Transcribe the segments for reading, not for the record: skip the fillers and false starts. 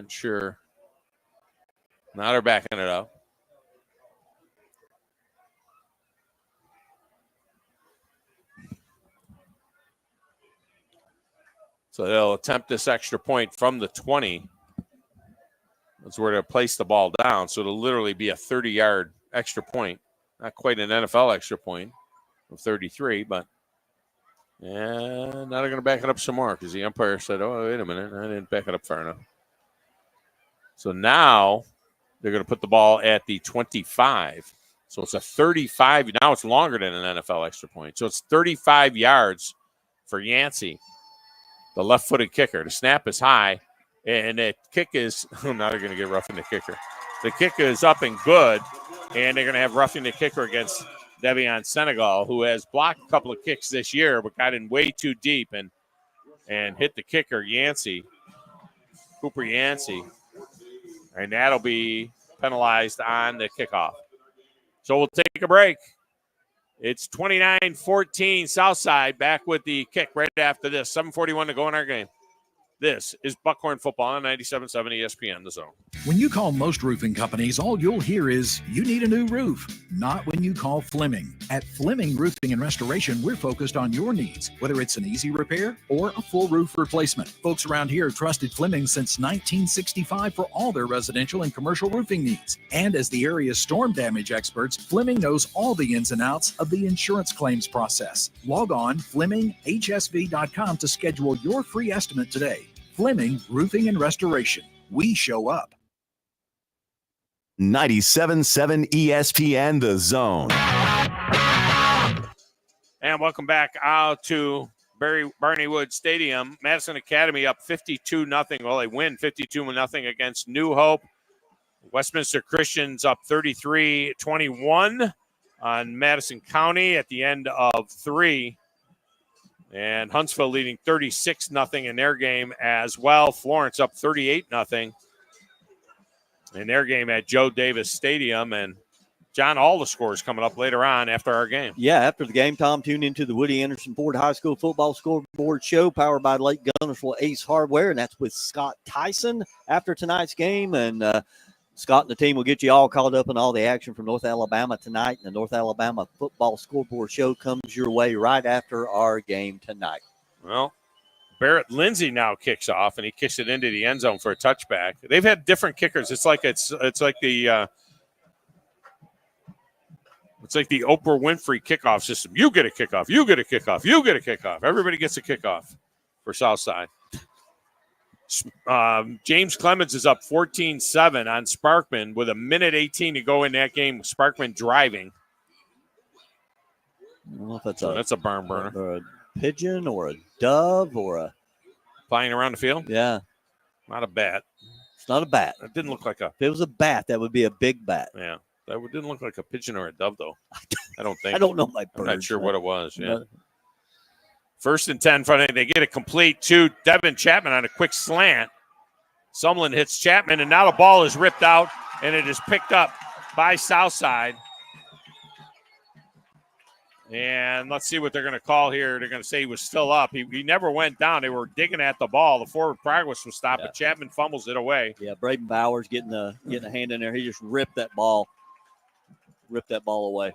sure. Now they're backing it up. So they'll attempt this extra point from the 20. That's where they'll place the ball down. So it'll literally be a 30-yard extra point. Not quite an NFL extra point of 33, but now they're going to back it up some more because the umpire said, oh, wait a minute, I didn't back it up far enough. So now they're going to put the ball at the 25. So it's a 35. Now it's longer than an NFL extra point. So it's 35 yards for Yancey, the left-footed kicker. The snap is high, and the kick is – now they're going to get roughing the kicker. The kick is up and good, and they're going to have roughing the kicker against Devion Senegal, who has blocked a couple of kicks this year but got in way too deep and hit the kicker, Yancey, Cooper Yancey. And that'll be penalized on the kickoff. So we'll take a break. It's 29-14 Southside, back with the kick right after this. 7:41 to go in our game. This is Buckhorn Football on 97.7 ESPN, The Zone. When you call most roofing companies, all you'll hear is, you need a new roof. Not when you call Fleming. At Fleming Roofing and Restoration, we're focused on your needs, whether it's an easy repair or a full roof replacement. Folks around here trusted Fleming since 1965 for all their residential and commercial roofing needs. And as the area's storm damage experts, Fleming knows all the ins and outs of the insurance claims process. Log on FlemingHSV.com to schedule your free estimate today. Fleming Roofing and Restoration. We show up. 97.7 ESPN, The Zone. And welcome back out to Barney Wood Stadium. Madison Academy up 52-0. Well, they win 52-0 against New Hope. Westminster Christians up 33-21 on Madison County at the end of 3. And Huntsville leading 36-0 in their game as well. Florence up 38-0 in their game at Joe Davis Stadium. And, John, all the scores coming up later on after our game. Yeah, after the game, Tom, tune into the Woody Anderson Ford High School Football Scoreboard Show powered by Lake Guntersville Ace Hardware, and that's with Scott Tyson after tonight's game. And Scott and the team will get you all caught up on all the action from North Alabama tonight. And the North Alabama Football Scoreboard Show comes your way right after our game tonight. Well, Barrett Lindsay now kicks off, and he kicks it into the end zone for a touchback. They've had different kickers. It's like the Oprah Winfrey kickoff system. You get a kickoff. You get a kickoff. You get a kickoff. Everybody gets a kickoff for Southside. James Clemens is up 14-7 on Sparkman with 1:18 to go in that game. Sparkman driving. I don't know if that's a barn burner. Or a pigeon or a dove or a flying around the field. Yeah, not a bat. It's not a bat. It didn't look like a. If it was a bat, that would be a big bat. Yeah, that didn't look like a pigeon or a dove though. I don't think. I don't know my birds. I'm not sure what it was. Yeah. No. 1st and 10 front end. They get it complete to Devin Chapman on a quick slant. Sumlin hits Chapman, and now the ball is ripped out, and it is picked up by Southside. And let's see what they're going to call here. They're going to say he was still up. He never went down. They were digging at the ball. The forward progress was stopped, but Chapman fumbles it away. Yeah, Braden Bowers getting a hand in there. He just ripped that ball away.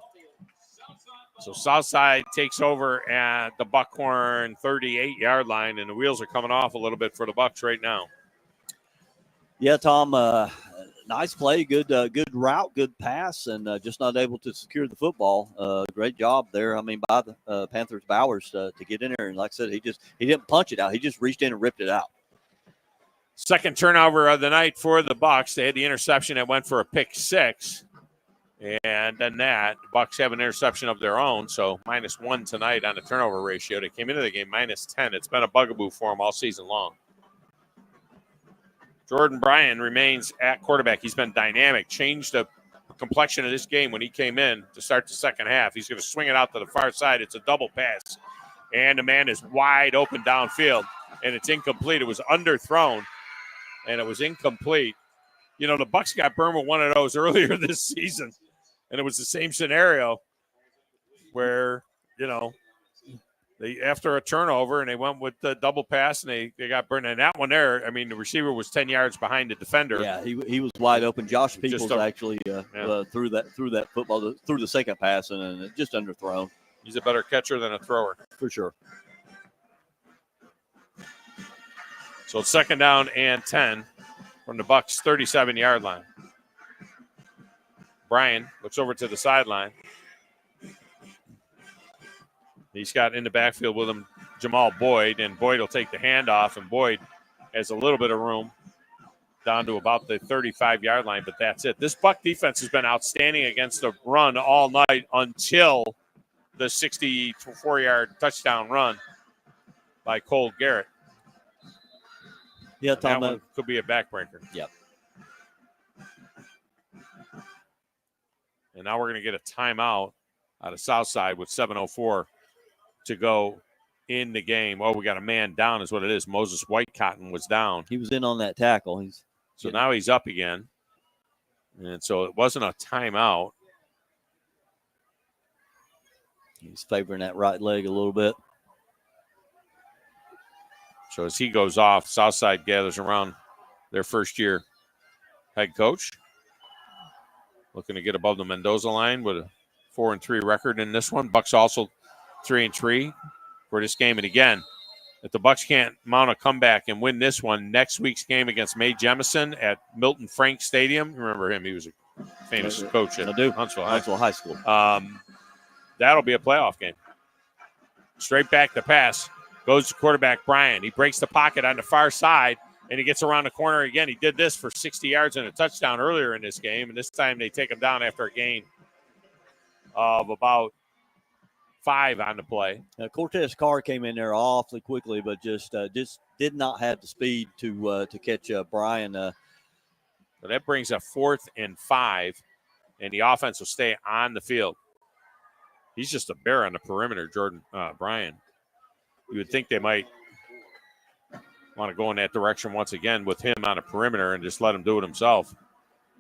So Southside takes over at the Buckhorn 38-yard line, and the wheels are coming off a little bit for the Bucks right now. Yeah, Tom, nice play, good route, good pass, and just not able to secure the football. Great job there, by the Panthers Bowers to get in there. And like I said, he didn't punch it out. He just reached in and ripped it out. Second turnover of the night for the Bucks. They had the interception that went for a pick 6. And then the Bucks have an interception of their own, so -1 tonight on the turnover ratio. They came into the game -10. It's been a bugaboo for them all season long. Jordan Bryan remains at quarterback. He's been dynamic, changed the complexion of this game when he came in to start the second half. He's going to swing it out to the far side. It's a double pass, and the man is wide open downfield, and it's incomplete. It was underthrown, and it was incomplete. You know, the Bucks got burned with one of those earlier this season. And it was the same scenario where, after a turnover, and they went with the double pass, and they got burned. And that one there, I mean, the receiver was 10 yards behind the defender. Yeah, he was wide open. Josh Peoples actually yeah. threw that football through the second pass and just underthrown. He's a better catcher than a thrower. For sure. So it's 2nd down and 10 from the Bucs 37-yard line. Brian looks over to the sideline. He's got in the backfield with him Jamal Boyd, and Boyd will take the handoff, and Boyd has a little bit of room down to about the 35-yard line, but that's it. This Buck defense has been outstanding against the run all night until the 64-yard touchdown run by Cole Garrett. Yeah, Tom, that one could be a backbreaker. Yep. And now we're going to get a timeout out of Southside with 7:04 to go in the game. Oh, we got a man down is what it is. Moses Whitecotton was down. He was in on that tackle. So now he's up again. And so it wasn't a timeout. He's favoring that right leg a little bit. So as he goes off, Southside gathers around their first-year head coach. Looking to get above the Mendoza line with a 4-3 record in this one. Bucks also 3-3 for this game. And again, if the Bucks can't mount a comeback and win this one, next week's game against Mae Jemison at Milton Frank Stadium. Remember him? He was a famous coach at Huntsville High School. That'll be a playoff game. Straight back the pass. Goes to quarterback Brian. He breaks the pocket on the far side, and he gets around the corner again. He did this for 60 yards and a touchdown earlier in this game, and this time they take him down after a gain of about 5 on the play. Cortez Carr came in there awfully quickly, but just did not have the speed to catch Brian. So that brings a 4th and 5, and the offense will stay on the field. He's just a bear on the perimeter, Brian. You would think they might want to go in that direction once again with him on the perimeter and just let him do it himself.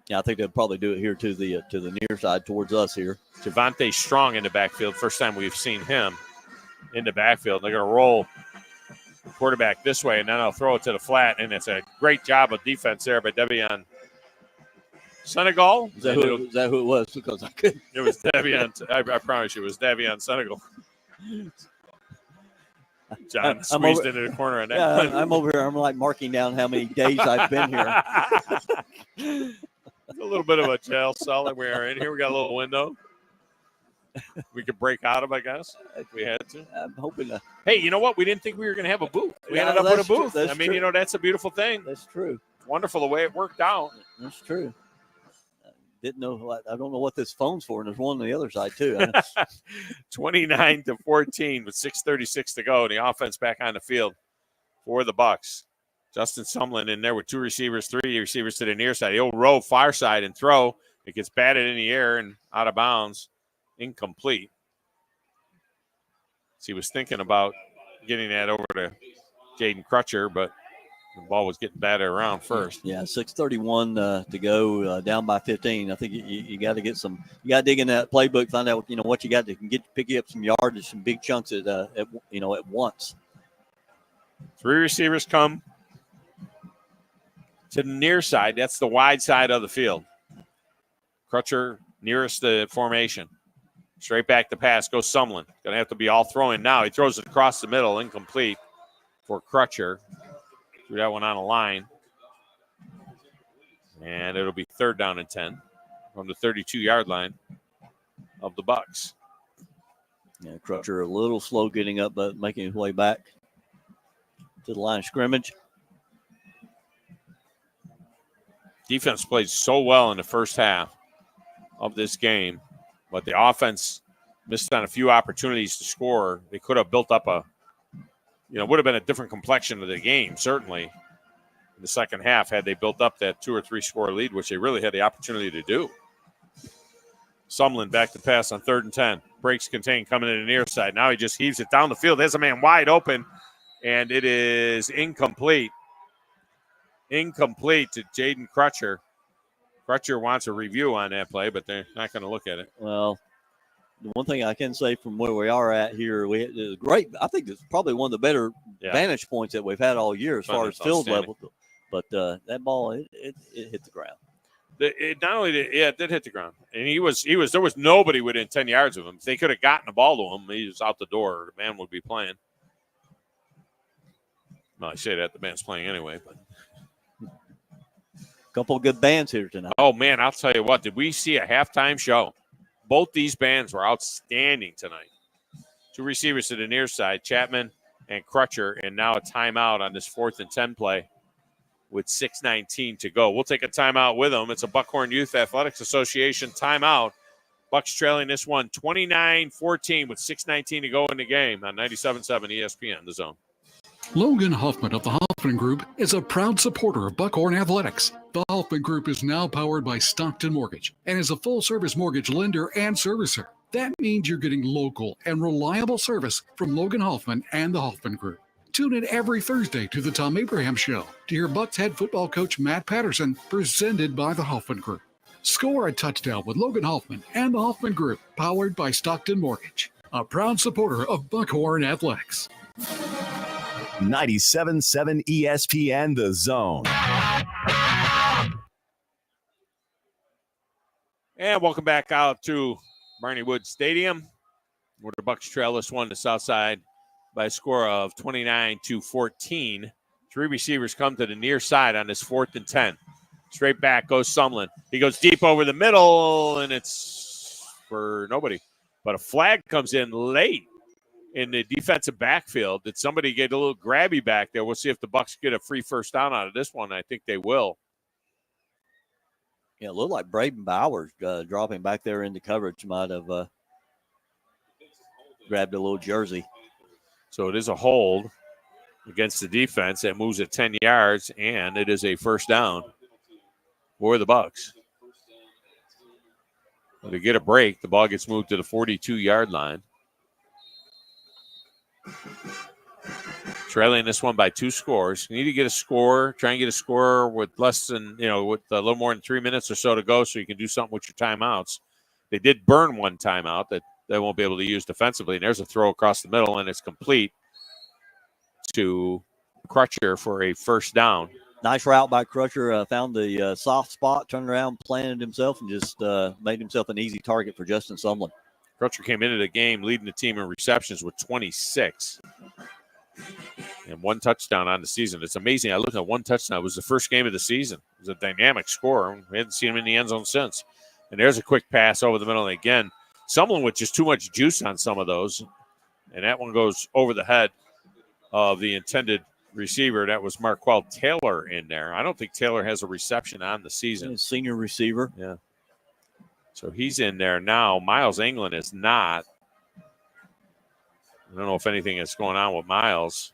Yeah, I think they'll probably do it here to the near side towards us here. Javante Strong in the backfield. First time we've seen him in the backfield. They're going to roll the quarterback this way, and then I'll throw it to the flat, and it's a great job of defense there by Devion Senegal. Is that who it was? Because I couldn't. It was Devion. I promise you, it was Devion Senegal. John squeezed into the corner on that. Yeah, I'm over here. I'm like marking down how many days I've been here. A little bit of a jail cell that we are in here. We got a little window we could break out of, I guess, if we had to. I'm hoping to. Hey, you know what? We didn't think we were going to have a booth. We ended up with a booth. I mean, true. That's a beautiful thing. That's true. Wonderful the way it worked out. That's true. Didn't know. I don't know what this phone's for, and there's one on the other side too. 29-14 with 6:36 to go. The offense back on the field for the Bucks. Justin Sumlin in there with 2 receivers, 3 receivers to the near side. He'll roll far side and throw. It gets batted in the air and out of bounds. Incomplete. So he was thinking about getting that over to Jaden Crutcher, but the ball was getting batted around first. Yeah, 6:31 to go, down by 15. I think you got to get some. You got to dig in that playbook, find out what you got to pick you up some yardage, some big chunks at once. 3 receivers come to the near side. That's the wide side of the field. Crutcher nearest the formation. Straight back to pass goes Sumlin. Going to have to be all throwing now. He throws it across the middle, incomplete for Crutcher. Threw that one on a line. And it'll be 3rd down and 10 from the 32-yard line of the Bucks. Yeah, Crutcher a little slow getting up, but making his way back to the line of scrimmage. Defense played so well in the first half of this game, but the offense missed on a few opportunities to score. They could have built up would have been a different complexion of the game, certainly, in the second half had they built up that 2 or 3 score lead, which they really had the opportunity to do. Sumlin back to pass on 3rd and 10. Breaks contain coming in the near side. Now he just heaves it down the field. There's a man wide open, and it is incomplete. Incomplete to Jaden Crutcher. Crutcher wants a review on that play, but they're not going to look at it. Well, the one thing I can say from where we are at here, it was great. I think it's probably one of the better vantage points that we've had all year as far as field level. But that ball, it hit the ground. It not only did it did hit the ground, and he was there was nobody within 10 yards of him. If they could have gotten the ball to him, he was out the door. The man would be playing. Well, I say that the band's playing anyway, but a couple of good bands here tonight. Oh man, I'll tell you what, did we see a halftime show? Both these bands were outstanding tonight. Two receivers to the near side, Chapman and Crutcher, and now a timeout on this 4th and 10 play with 6:19 to go. We'll take a timeout with them. It's a Buckhorn Youth Athletics Association timeout. Bucks trailing this one 29-14 with 6:19 to go in the game on 97.7 ESPN, The Zone. Logan Hoffman of the Hoffman Group is a proud supporter of Buckhorn Athletics. The Hoffman Group is now powered by Stockton Mortgage and is a full-service mortgage lender and servicer. That means you're getting local and reliable service from Logan Hoffman and the Hoffman Group. Tune in every Thursday to the Tom Abraham Show to hear Bucks head football coach Matt Patterson, presented by the Hoffman Group. Score a touchdown with Logan Hoffman and the Hoffman Group, powered by Stockton Mortgage, a proud supporter of Buckhorn Athletics. 97.7 ESPN, The Zone. And welcome back out to Barney Wood Stadium, where the Bucks trail this one to Southside by a score of 29-14. Three receivers come to the near side on this 4th and 10. Straight back goes Sumlin. He goes deep over the middle, and it's for nobody. But a flag comes in late in the defensive backfield. Did somebody get a little grabby back there? We'll see if the Bucks get a free first down out of this one. I think they will. Yeah, it looked like Braden Bowers dropping back there into coverage might have grabbed a little jersey. So it is a hold against the defense that moves it 10 yards, and it is a first down for the Bucks. Well, to get a break, the ball gets moved to the 42-yard line. Trailing this one by 2 scores. You need to get a score. Try and get a score with less than, with a little more than 3 minutes or so to go so you can do something with your timeouts. They did burn one timeout that they won't be able to use defensively. And there's a throw across the middle, and it's complete to Crutcher for a first down. Nice route by Crutcher. Found the soft spot, turned around, planted himself, and just made himself an easy target for Justin Sumlin. Crutcher came into the game leading the team in receptions with 26. And 1 touchdown on the season. It's amazing. I looked at 1 touchdown. It was the first game of the season. It was a dynamic score. We hadn't seen him in the end zone since. And there's a quick pass over the middle. And again, someone with just too much juice on some of those. And that one goes over the head of the intended receiver. That was Marquell Taylor in there. I don't think Taylor has a reception on the season. Senior receiver. Yeah. So he's in there now. Miles England is not. I don't know if anything is going on with Miles.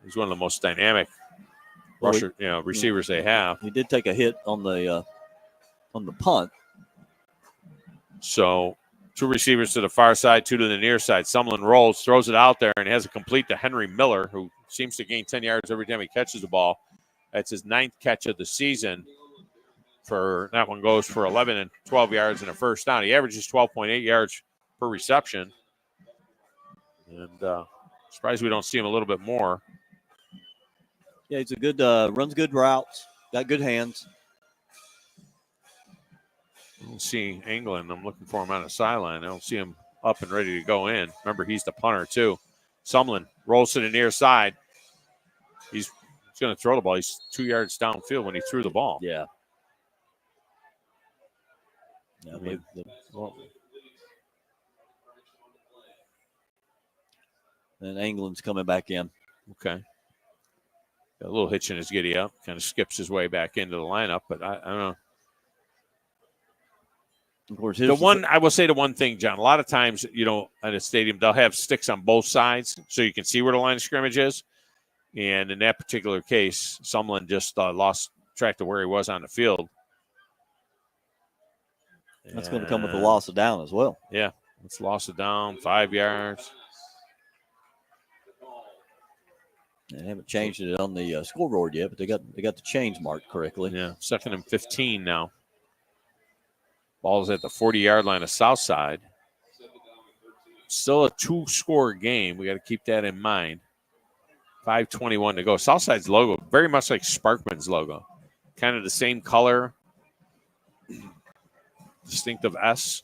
He's one of the most dynamic receivers they have. He did take a hit on the punt. So 2 receivers to the far side, 2 to the near side. Sumlin rolls, throws it out there, and has it complete to Henry Miller, who seems to gain 10 yards every time he catches the ball. That's his 9th catch of the season. That one goes for 11 and 12 yards and a first down. He averages 12.8 yards per reception. And surprised we don't see him a little bit more. Yeah, he's a good, runs good routes, got good hands. I don't see England. I'm looking for him on the sideline. I don't see him up and ready to go in. Remember, he's the punter, too. Sumlin rolls to the near side. He's going to throw the ball. He's 2 yards downfield when he threw the ball. Yeah. And England's coming back in. Okay. Got a little hitch in his giddy up. Kind of skips his way back into the lineup, but I don't know. Of course, I will say the one thing, John, a lot of times, at a stadium, they'll have sticks on both sides so you can see where the line of scrimmage is. And in that particular case, Sumlin just lost track of where he was on the field. That's going to come with a loss of down as well. Yeah, it's loss of down, 5 yards. They haven't changed it on the scoreboard yet, but they got the chains marked correctly. Yeah, 2nd and 15 now. Ball's at the 40-yard line of Southside. Still a 2-score game. We got to keep that in mind. 5:21 to go. Southside's logo, very much like Sparkman's logo. Kind of the same color. Distinctive S.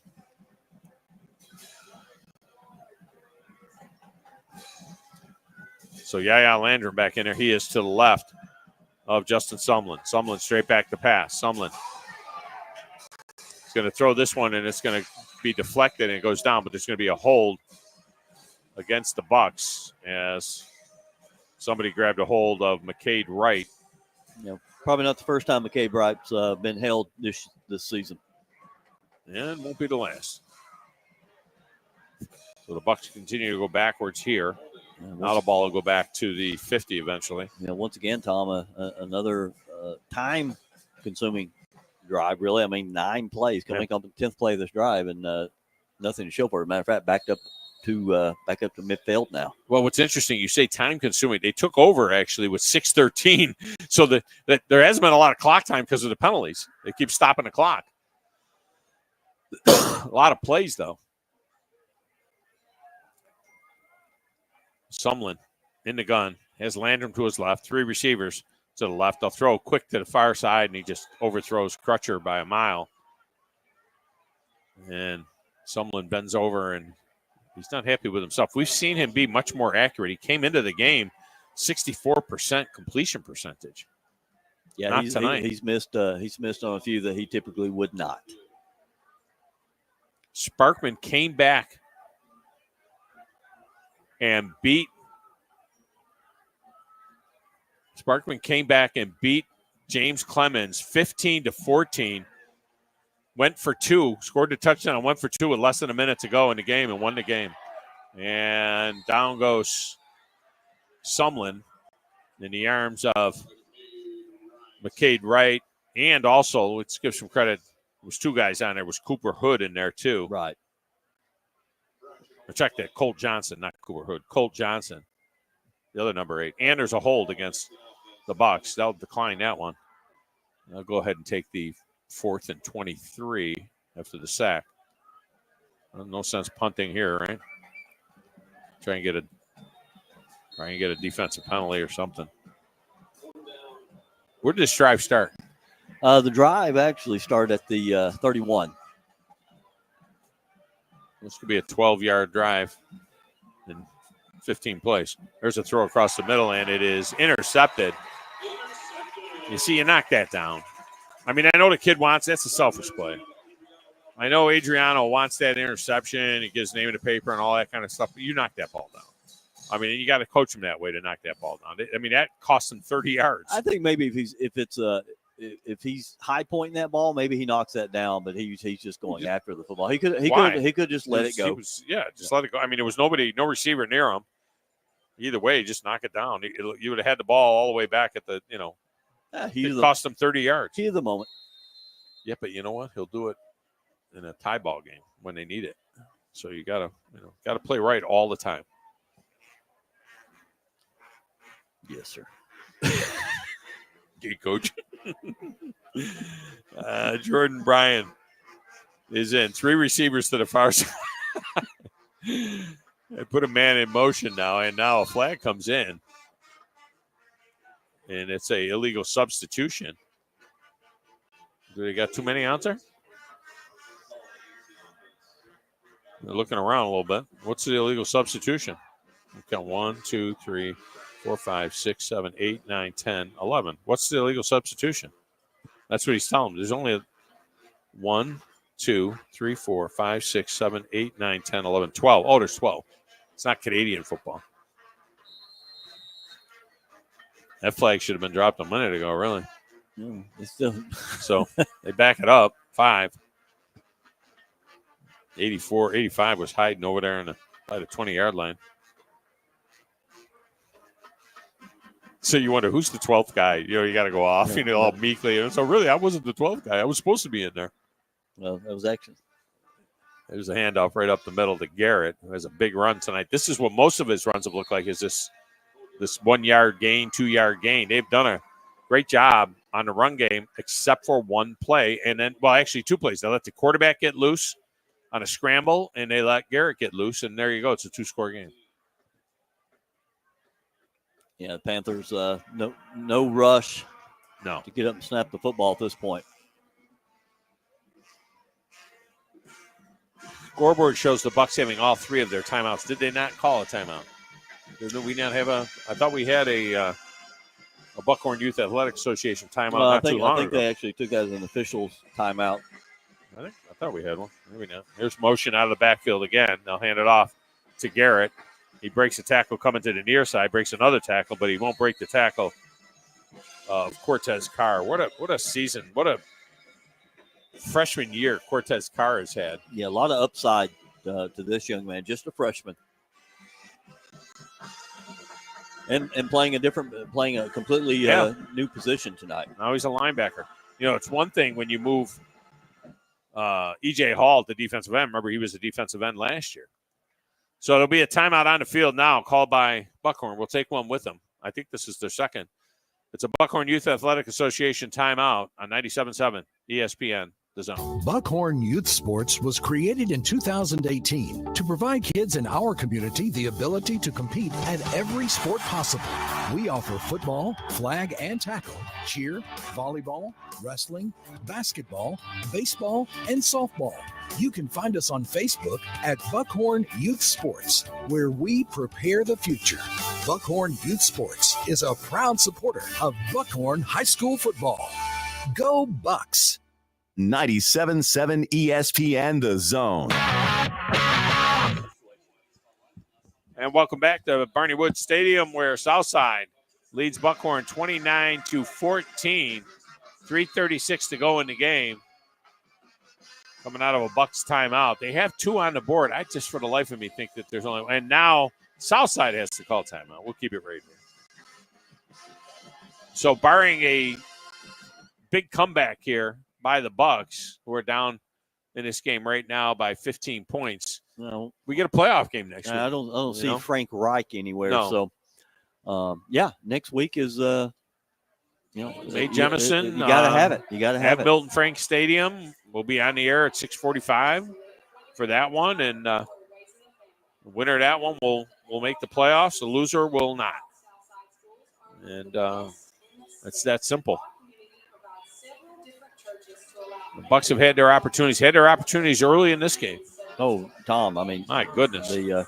So Yaya Landrum back in there. He is to the left of Justin Sumlin. Sumlin straight back to pass. Sumlin is going to throw this one, and it's going to be deflected, and it goes down, but there's going to be a hold against the Bucks as somebody grabbed a hold of McCade Wright. Probably not the first time McCade Wright's been held this season. And won't be the last. So the Bucks continue to go backwards here. Now the ball will go back to the 50 eventually. Once again, Tom, another time-consuming drive, really. I mean, 9 plays coming up the 10th play of this drive, and nothing to show for it. Matter of fact, back up to midfield now. Well, what's interesting, you say time-consuming. They took over, actually, with 6:13. So there hasn't been a lot of clock time because of the penalties. They keep stopping the clock. A lot of plays, though. Sumlin in the gun. Has Landrum to his left. 3 receivers to the left. They'll throw quick to the far side, and he just overthrows Crutcher by a mile. And Sumlin bends over, and he's not happy with himself. We've seen him be much more accurate. He came into the game 64% completion percentage. Yeah, not tonight. He's missed on a few that he typically would not. Sparkman came back and beat James Clemens 15-14. Went for 2, scored a touchdown, went for 2 with less than a minute to go in the game and won the game. And down goes Sumlin in the arms of McCade Wright. And also, let's give some credit, there was 2 guys on there. There was Cooper Hood in there too. Right. Check that. Colt Johnson, not Cooper Hood. Colt Johnson, the other number 8. And there's a hold against the Bucks. They'll decline that one. I'll go ahead and take the 4th and 23 after the sack. No sense punting here, right? Try and get a defensive penalty or something. Where did this drive start? The drive actually started at the 31. This could be a 12-yard drive in 15 plays. There's a throw across the middle, and it is intercepted. You see, you knock that down. I mean, I know the kid wants that's a selfish play. I know Adriano wants that interception. He gives name in the paper and all that kind of stuff, but you knock that ball down. I mean, you got to coach him that way to knock that ball down. I mean, that cost him 30 yards. I think maybe if he's high pointing that ball, maybe he knocks that down, but he's just going after the football. He could just let it go. Just let it go. I mean, there was no receiver near him. Either way, just knock it down. You would have had the ball all the way back at the, it cost him 30 yards. Heat of the moment. Yeah, but you know what? He'll do it in a tie ball game when they need it. So you gotta play right all the time. Yes, sir. Okay, coach. Jordan Bryan is in. 3 receivers to the far side. They put a man in motion now, and now a flag comes in. And it's a illegal substitution. Do they got too many out there? They're looking around a little bit. What's the illegal substitution? We've got 1, 2, 3, 4, 5, 6, 7, 8, 9, 10, 11. What's the illegal substitution? That's what he's telling them. There's only 1, 2, 3, 4, 5, 6, 7, 8, 9, 10, 11, 12. Oh, there's 12. It's not Canadian football. That flag should have been dropped a minute ago, really. So they back it up. 5. 85 was hiding over there by the 20-yard line. So you wonder, who's the 12th guy? You got to go off, all meekly. And so really, I wasn't the 12th guy. I was supposed to be in there. Well, that was actually. There's a handoff right up the middle to Garrett, who has a big run tonight. This is what most of his runs have looked like, is this 1-yard gain, 2-yard gain. They've done a great job on the run game, except for one play. And then, well, actually 2 plays. They let the quarterback get loose, on a scramble, and they let Garrett get loose, and there you go. It's a 2-score game. Yeah, the Panthers, no rush No. to get up and snap the football at this point. Scoreboard shows the Bucks having all 3 of their timeouts. Did they not call a timeout? Did we not have I thought we had a Buckhorn Youth Athletic Association timeout not too long ago. I think they actually took that as an official's timeout. I thought we had one. Maybe not. Here's motion out of the backfield again. They'll hand it off to Garrett. He breaks a tackle coming to the near side, breaks another tackle, but he won't break the tackle of Cortez Carr. What a season. What a freshman year Cortez Carr has had. Yeah, a lot of upside to this young man, just a freshman. And playing a completely new position tonight. Now he's a linebacker. You know, it's one thing when you move E.J. Hall to defensive end. Remember, he was a defensive end last year. So it'll be a timeout on the field now called by Buckhorn. We'll take one with them. I think this is their second. It's a Buckhorn Youth Athletic Association timeout on 97.7 ESPN. The Zone. Buckhorn Youth Sports was created in 2018 to provide kids in our community the ability to compete at every sport possible. We offer football, flag and tackle, cheer, volleyball, wrestling, basketball, baseball, and softball. You can find us on Facebook at Buckhorn Youth Sports, where we prepare the future. Buckhorn Youth Sports is a proud supporter of Buckhorn High School football. Go Bucks! 97.7 ESPN The Zone. And welcome back to Barney Wood Stadium, where Southside leads Buckhorn 29-14. 3:36 to go in the game. Coming out of a Bucks timeout. They have 2 on the board. I just, for the life of me, think that there's only – and now Southside has to call timeout. We'll keep it right here. So barring a big comeback here by the Bucks, who are down in this game right now by 15 points. No, we get a playoff game next week. I don't see Frank Reich anywhere. No. So, next week is May Jemison. You got to have it. You got to have it. At Milton Frank Stadium. We'll be on the air at 6:45 for that one, and the winner of that one will make the playoffs. The loser will not, and it's that simple. The Bucks have had their opportunities early in this game. Oh, Tom, I mean, my goodness. The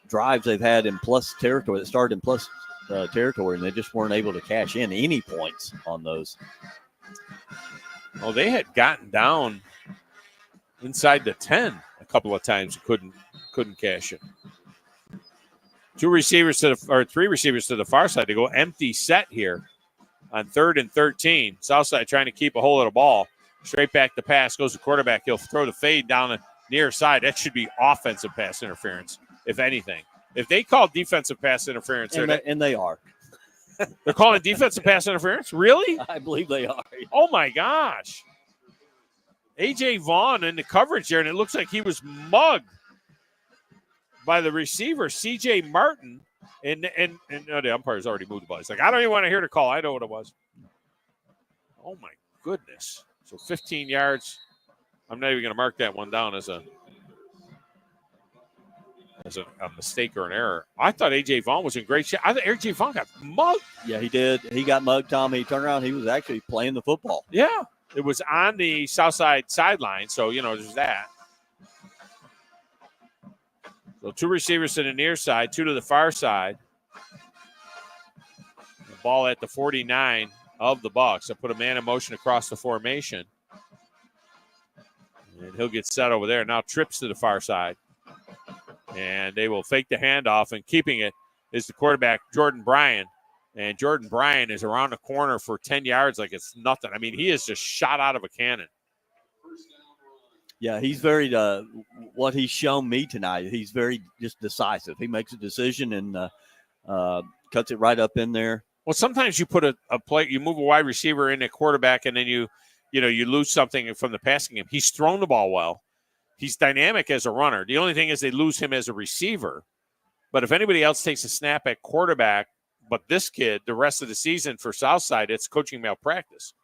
drives they've had in plus territory, that started in plus territory, and they just weren't able to cash in any points on those. Oh, they had gotten down inside the 10 a couple of times, couldn't cash it. 3 receivers to the far side to go empty set here. On 3rd and 13, Southside trying to keep a hold of the ball. Straight back the pass, goes to quarterback. He'll throw the fade down the near side. That should be offensive pass interference, if anything. If they call defensive pass interference. And they are. They're calling defensive pass interference? Really? I believe they are. Oh, my gosh. A.J. Vaughn in the coverage there, and it looks like he was mugged by the receiver, C.J. Martin. And the umpire's already moved the ball. He's like, I don't even want to hear the call. I know what it was. Oh, my goodness. So 15 yards. I'm not even going to mark that one down as a mistake or an error. I thought A.J. Vaughn was in great shape. I thought A.J. Vaughn got mugged. Yeah, he did. He got mugged, Tom. He turned around. He was actually playing the football. Yeah. It was on the Southside sideline. So, there's that. So 2 receivers to the near side, 2 to the far side. The ball at the 49 of the Bucks. I put a man in motion across the formation. And he'll get set over there. Now trips to the far side. And they will fake the handoff, and keeping it is the quarterback, Jordan Bryan. And Jordan Bryan is around the corner for 10 yards like it's nothing. I mean, he is just shot out of a cannon. Yeah, he's very what he's shown me tonight. He's very just decisive. He makes a decision and cuts it right up in there. Well, sometimes you put a play, you move a wide receiver in a quarterback, and then you lose something from the passing game. He's thrown the ball well. He's dynamic as a runner. The only thing is they lose him as a receiver. But if anybody else takes a snap at quarterback, but this kid, the rest of the season for Southside, it's coaching malpractice.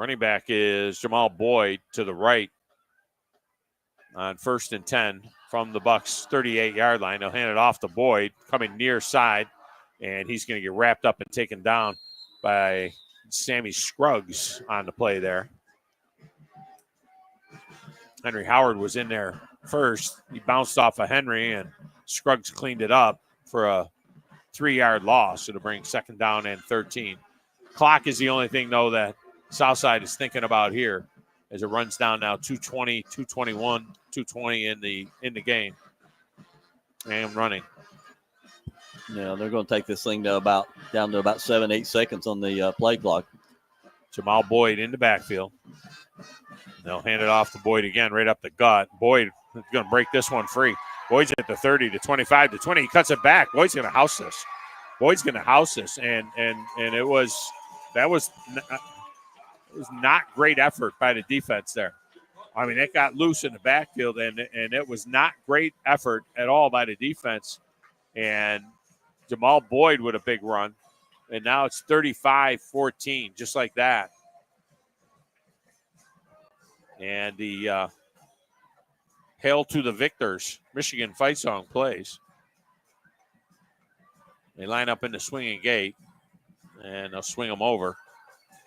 Running back is Jamal Boyd to the right on 1st and 10 from the Bucks 38-yard line. They'll hand it off to Boyd coming near side, and he's going to get wrapped up and taken down by Sammy Scruggs on the play there. Henry Howard was in there first. He bounced off of Henry, and Scruggs cleaned it up for a 3-yard loss. It'll bring 2nd down and 13. Clock is the only thing, though, that Southside is thinking about here as it runs down now 2:20, 2:21, 2:20 in the game. And running. Yeah, they're going to take this thing down to about 7-8 seconds on the play clock. Jamal Boyd in the backfield. They'll hand it off to Boyd again, right up the gut. Boyd is going to break this one free. Boyd's at the 30 to 25 to 20. He cuts it back. Boyd's going to house this. And it was not great effort by the defense there. I mean, it got loose in the backfield, and it was not great effort at all by the defense. And Jamal Boyd with a big run. And now it's 35-14, just like that. And the Hail to the Victors Michigan fight song plays. They line up in the swinging gate, and they'll swing them over.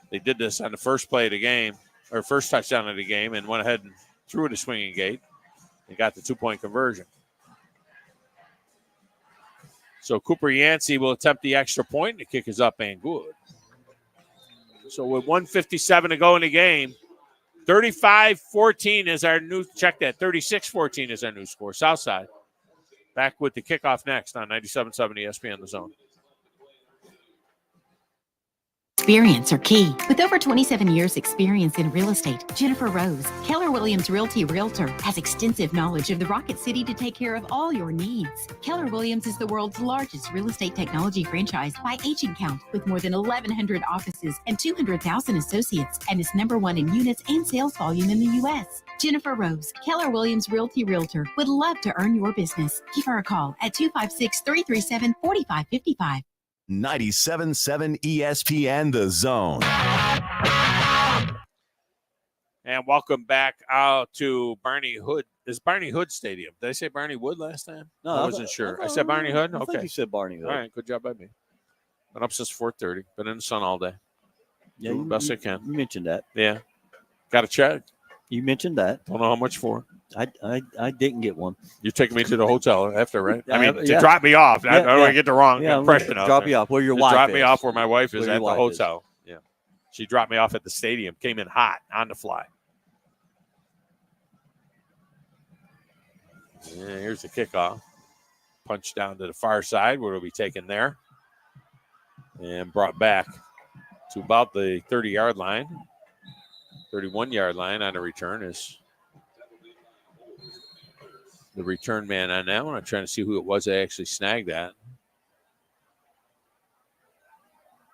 They did this on the first play of the game, or first touchdown of the game, and went ahead and threw it a swinging gate and got the 2-point conversion. So Cooper Yancey will attempt the extra point. The kick is up and good. So with 1:57 to go in the game, 35-14 is our new, check that, 36-14 is our new score. Southside back with the kickoff next on 97.7 ESPN The Zone. Experience are key. With over 27 years experience in real estate, Jennifer Rose, Keller Williams Realty Realtor, has extensive knowledge of the Rocket City to take care of all your needs. Keller Williams is the world's largest real estate technology franchise by agent count, with more than 1,100 offices and 200,000 associates, and is #1 in units and sales volume in the U.S. Jennifer Rose, Keller Williams Realty Realtor, would love to earn your business. Give her a call at 256-337-4555. 97.7 ESPN The Zone. And welcome back out to Barney Hood. Is Barney Hood Stadium? Did I say Barney Wood last time? No, I wasn't sure. I said Barney Hood? I Okay. think you said Barney Hood. All right, good job by me. Been up since 4:30. Been in the sun all day. Yeah, Doing the best I can. You mentioned that. Yeah. Got a check. You mentioned that. Don't know how much for. I didn't get one. You're taking me to the hotel after, right? I mean, Yeah. to drop me off. I don't Yeah. want to get the wrong Yeah, impression of drop it. you off where your To wife drop is. me off where my wife is Where your at the wife is. hotel. Yeah. She dropped me off at the stadium. Came in hot on the fly. Yeah, here's the kickoff. Punch down to the far side where it'll be taken there. And brought back to about the 30-yard line. 31-yard line on the return is the return man on that one. I'm trying to see who it was that actually snagged that.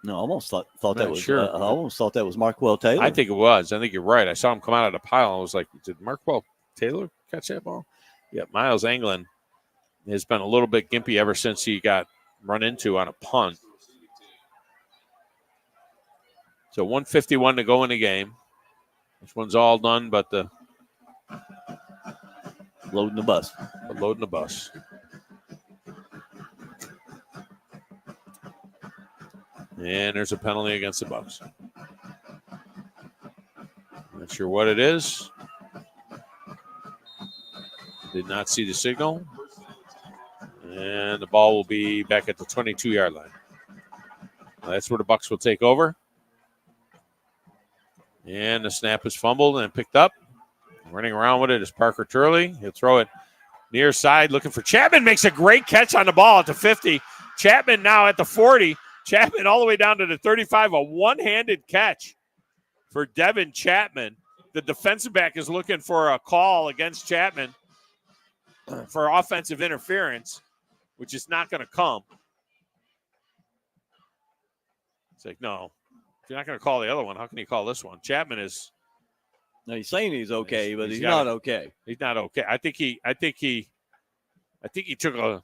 No, I almost thought that was sure. I almost thought that was Markwell Taylor. I think it was. I think you're right. I saw him come out of the pile. I was like, did Markwell Taylor catch that ball? Yeah, Miles Anglin has been a little bit gimpy ever since he got run into on a punt. So 1:51 to go in the game. This one's all done, but the loading the bus. Loading the bus. And there's a penalty against the Bucks. Not sure what it is. Did not see the signal. And the ball will be back at the 22-yard line. That's where the Bucks will take over. And the snap is fumbled and picked up. Running around with it is Parker Turley. He'll throw it near side, looking for Chapman. Makes a great catch on the ball at the 50. Chapman now at the 40. Chapman all the way down to the 35. A one-handed catch for Devin Chapman. The defensive back is looking for a call against Chapman for offensive interference, which is not going to come. It's like, no. If you're not going to call the other one, how can you call this one? Chapman is. No, he's saying he's okay, but he's not not okay. He's not okay. I think he took a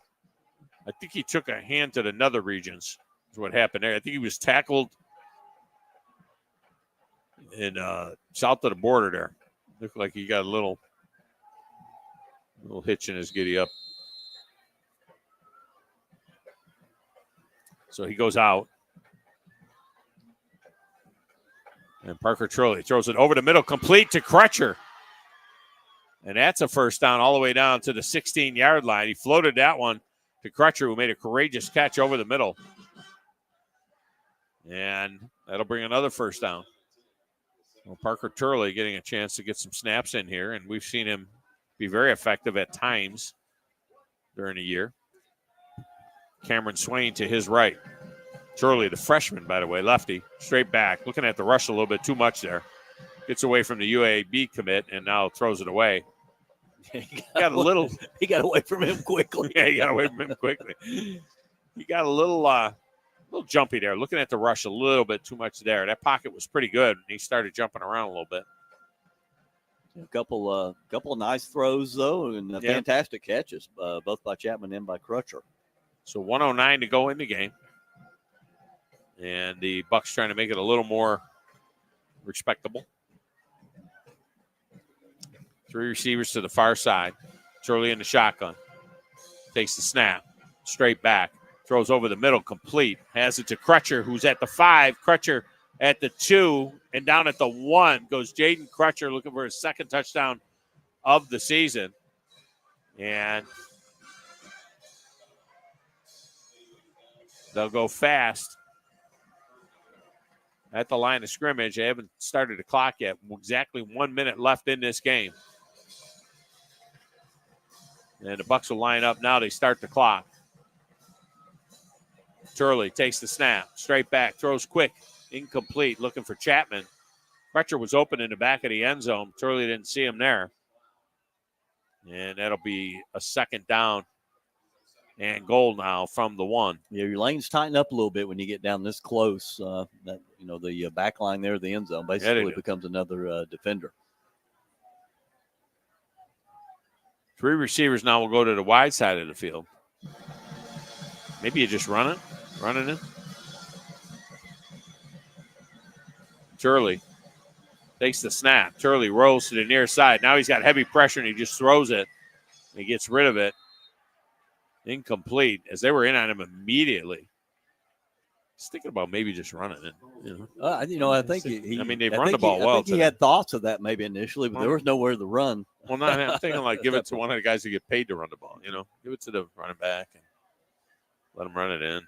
hand to the nether regions. Is what happened there. I think he was tackled. in south of the border there. Looked like he got a little hitch in his giddy up. So he goes out. And Parker Turley throws it over the middle, complete to Crutcher. And that's a first down all the way down to the 16-yard line. He floated that one to Crutcher, who made a courageous catch over the middle. And that'll bring another first down. Well, Parker Turley getting a chance to get some snaps in here, and we've seen him be very effective at times during the year. Cameron Swain to his right. Turley, the freshman, by the way, lefty, straight back, looking at the rush a little bit too much there. Gets away from the UAB commit and now throws it away. He got away from him quickly. Yeah, he got away from him quickly. He got a little jumpy there, looking at the rush a little bit too much there. That pocket was pretty good, and he started jumping around a little bit. A couple of nice throws, though, and fantastic catches, both by Chapman and by Crutcher. So 1:09 to go in the game. And the Bucks trying to make it a little more respectable. 3 receivers to the far side. Turley in the shotgun. Takes the snap. Straight back. Throws over the middle. Complete. Has it to Crutcher, who's at the 5. Crutcher at the 2. And down at the 1 goes Jaden Crutcher, looking for his second touchdown of the season. And they'll go fast at the line of scrimmage. They haven't started the clock yet. Exactly 1 minute left in this game. And the Bucks will line up now. They start the clock. Turley takes the snap. Straight back. Throws quick. Incomplete. Looking for Chapman. Crutcher was open in the back of the end zone. Turley didn't see him there. And that'll be a second down and goal now from the 1. Yeah, your lanes tighten up a little bit when you get down this close. The back line there, the end zone, basically becomes another defender. 3 receivers now will go to the wide side of the field. Maybe you just run it in. Turley takes the snap. Turley rolls to the near side. Now he's got heavy pressure, and he just throws it. And he gets rid of it. Incomplete, as they were in on him immediately. He's thinking about maybe just running it. I think they run the ball well. I think he had thoughts of that maybe initially, but there was nowhere to run. Well, I'm thinking like give it to one of the guys who get paid to run the ball. Give it to the running back and let him run it in.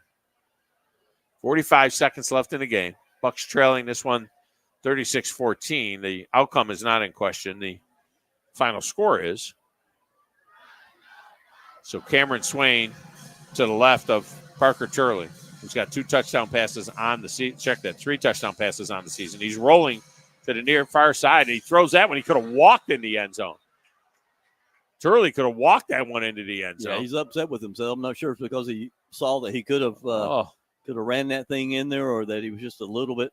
45 seconds left in the game. Bucks trailing this one 36-14. The outcome is not in question. The final score is. So Cameron Swain to the left of Parker Turley, who's got 2 touchdown passes on the season. Check that, 3 touchdown passes on the season. He's rolling to the near far side, and he throws that one. He could have walked in the end zone. Turley could have walked that one into the end zone. Yeah, he's upset with himself. I'm not sure it's because he saw that he could have ran that thing in there, or that he was just a little bit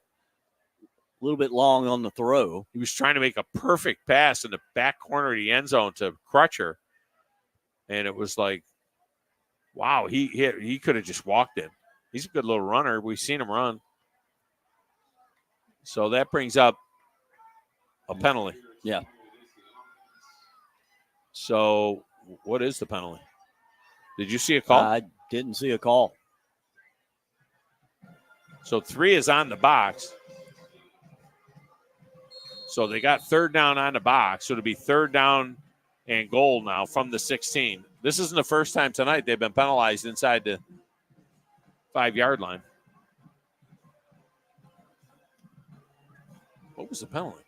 long on the throw. He was trying to make a perfect pass in the back corner of the end zone to Crutcher. And it was like, wow, he could have just walked in. He's a good little runner. We've seen him run. So that brings up a penalty. Yeah. So what is the penalty? Did you see a call? I didn't see a call. So 3 is on the box. So they got 3rd down on the box. So it'll be 3rd down and goal now from the 16. This isn't the first time tonight they've been penalized inside the 5-yard line. What was the penalty?